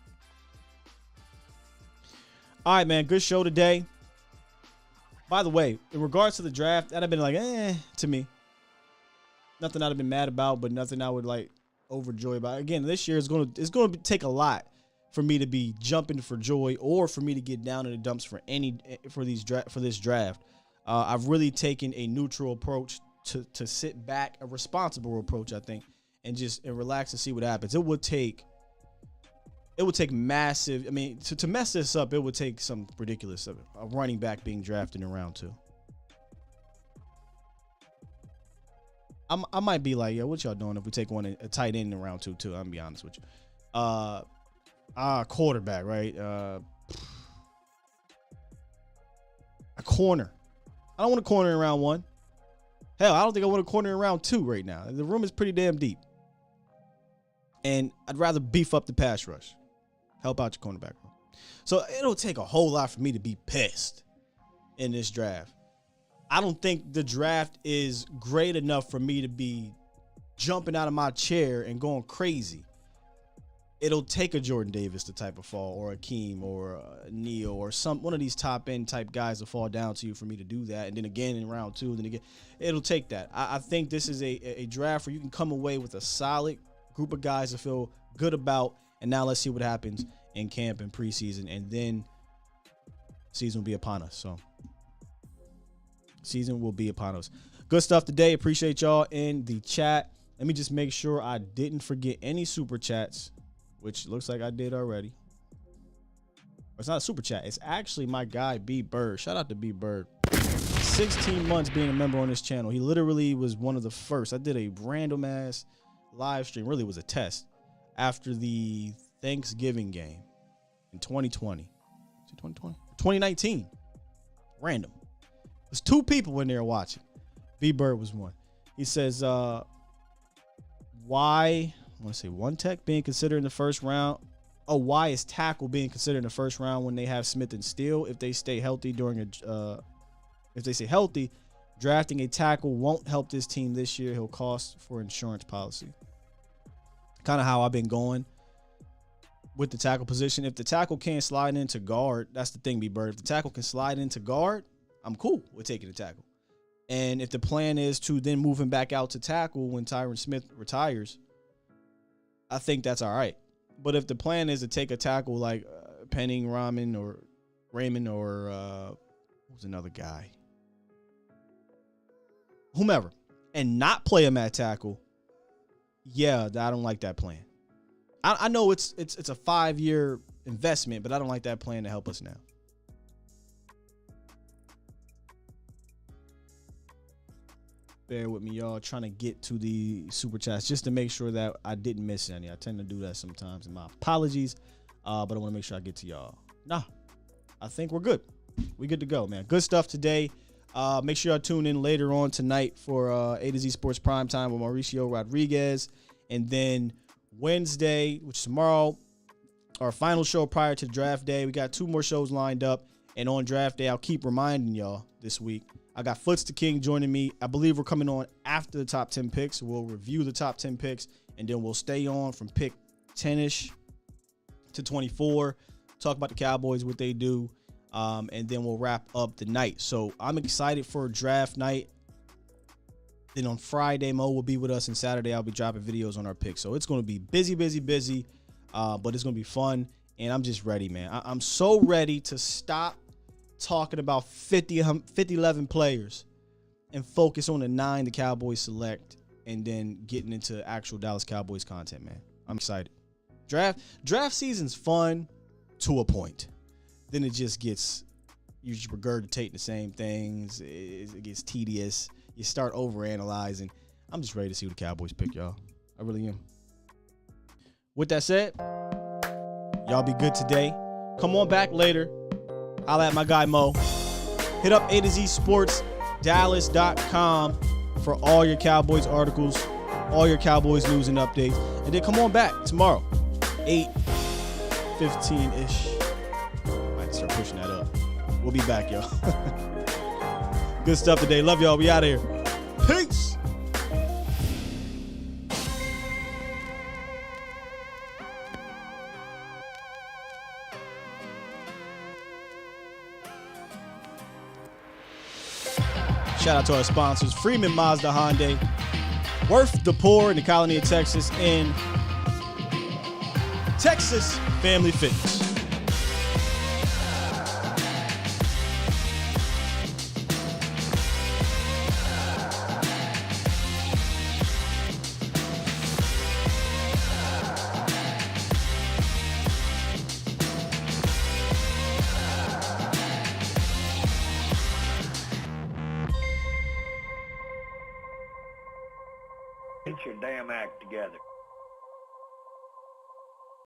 All right, man. Good show today. By the way, in regards to the draft, that'd have been like, to me. Nothing I'd have been mad about, but nothing I would like overjoy about. Again, this year it's going to take a lot for me to be jumping for joy or for me to get down in the dumps for this draft. I've really taken a neutral approach to sit back, a responsible approach, I think, and relax and see what happens. It would take massive. I mean, to mess this up, it would take some ridiculous a running back being drafted in round 2. I might be like, yo, what y'all doing if we take a tight end in round 2 too? I'm gonna be honest with you. Quarterback, right? A corner. I don't want a corner in round 1. Hell, I don't think I want a corner in round 2 right now. The room is pretty damn deep. And I'd rather beef up the pass rush. Help out your cornerback room. So it'll take a whole lot for me to be pissed in this draft. I don't think the draft is great enough for me to be jumping out of my chair and going crazy. It'll take a Jordan Davis to type of fall, or a Keem, or a Neo, or one of these top end type guys to fall down to you for me to do that. And then again in round 2, then again, it'll take that. I think this is a draft where you can come away with a solid group of guys to feel good about. And now let's see what happens in camp and preseason, and then season will be upon us. So season will be upon us. Good stuff today. Appreciate y'all in the chat. Let me just make sure I didn't forget any super chats, which looks like I did already. It's not a super chat. It's actually my guy, B Bird. Shout out to B Bird. 16 months being a member on this channel. He literally was one of the first. I did a random ass live stream. Really was a test after the Thanksgiving game in 2020. Is it 2020? 2019. Random. There's 2 people in there watching. B Bird was one. He says, why, I want to say one tech being considered in the first round. Oh, why is tackle being considered in the first round when they have Smith and Steele? If they stay healthy if they stay healthy, drafting a tackle won't help this team this year. He'll cost for insurance policy. Kind of how I've been going with the tackle position. If the tackle can't slide into guard, that's the thing, B Bird. If the tackle can slide into guard, I'm cool with taking the tackle. And if the plan is to then move him back out to tackle when Tyron Smith retires, I think that's all right. But if the plan is to take a tackle like Penning, Raymond, or who's another guy? Whomever, and not play him at tackle, yeah, I don't like that plan. I know it's a 5-year investment, but I don't like that plan to help us now. Bear with me, y'all. Trying to get to the super chats just to make sure that I didn't miss any. I tend to do that sometimes, and my apologies. But I want to make sure I get to y'all. Nah, I think we're good. We good to go, man. Good stuff today. Make sure y'all tune in later on tonight for A to Z Sports Primetime with Mauricio Rodriguez. And then Wednesday, which is tomorrow, our final show prior to draft day. We got 2 more shows lined up. And on draft day, I'll keep reminding y'all this week. I got Foots the King joining me. I believe we're coming on after the top 10 picks. We'll review the top 10 picks, and then we'll stay on from pick 10-ish to 24, talk about the Cowboys, what they do, and then we'll wrap up the night. So I'm excited for draft night. Then on Friday, Mo will be with us, and Saturday I'll be dropping videos on our picks. So it's going to be busy, but it's going to be fun, and I'm just ready, man. I'm so ready to stop talking about 11 players and focus on the 9 the Cowboys select, and then getting into actual Dallas Cowboys content, man. I'm excited. Draft season's fun to a point. Then it just gets, you just regurgitating the same things. It gets tedious. You start overanalyzing. I'm just ready to see what the Cowboys pick, y'all. I really am. With that said, y'all be good today. Come on back later. Holla at my guy Mo. Hit up A to Z Sports Dallas.com for all your Cowboys articles, all your Cowboys news and updates. And then come on back tomorrow, 8:15-ish. Might start pushing that up. We'll be back, y'all. Good stuff today. Love y'all. We out of here. Peace. Shout out to our sponsors, Freeman Mazda Hyundai, Worth the Poor in the colony of Texas, and Texas Family Fitness. Get your damn act together.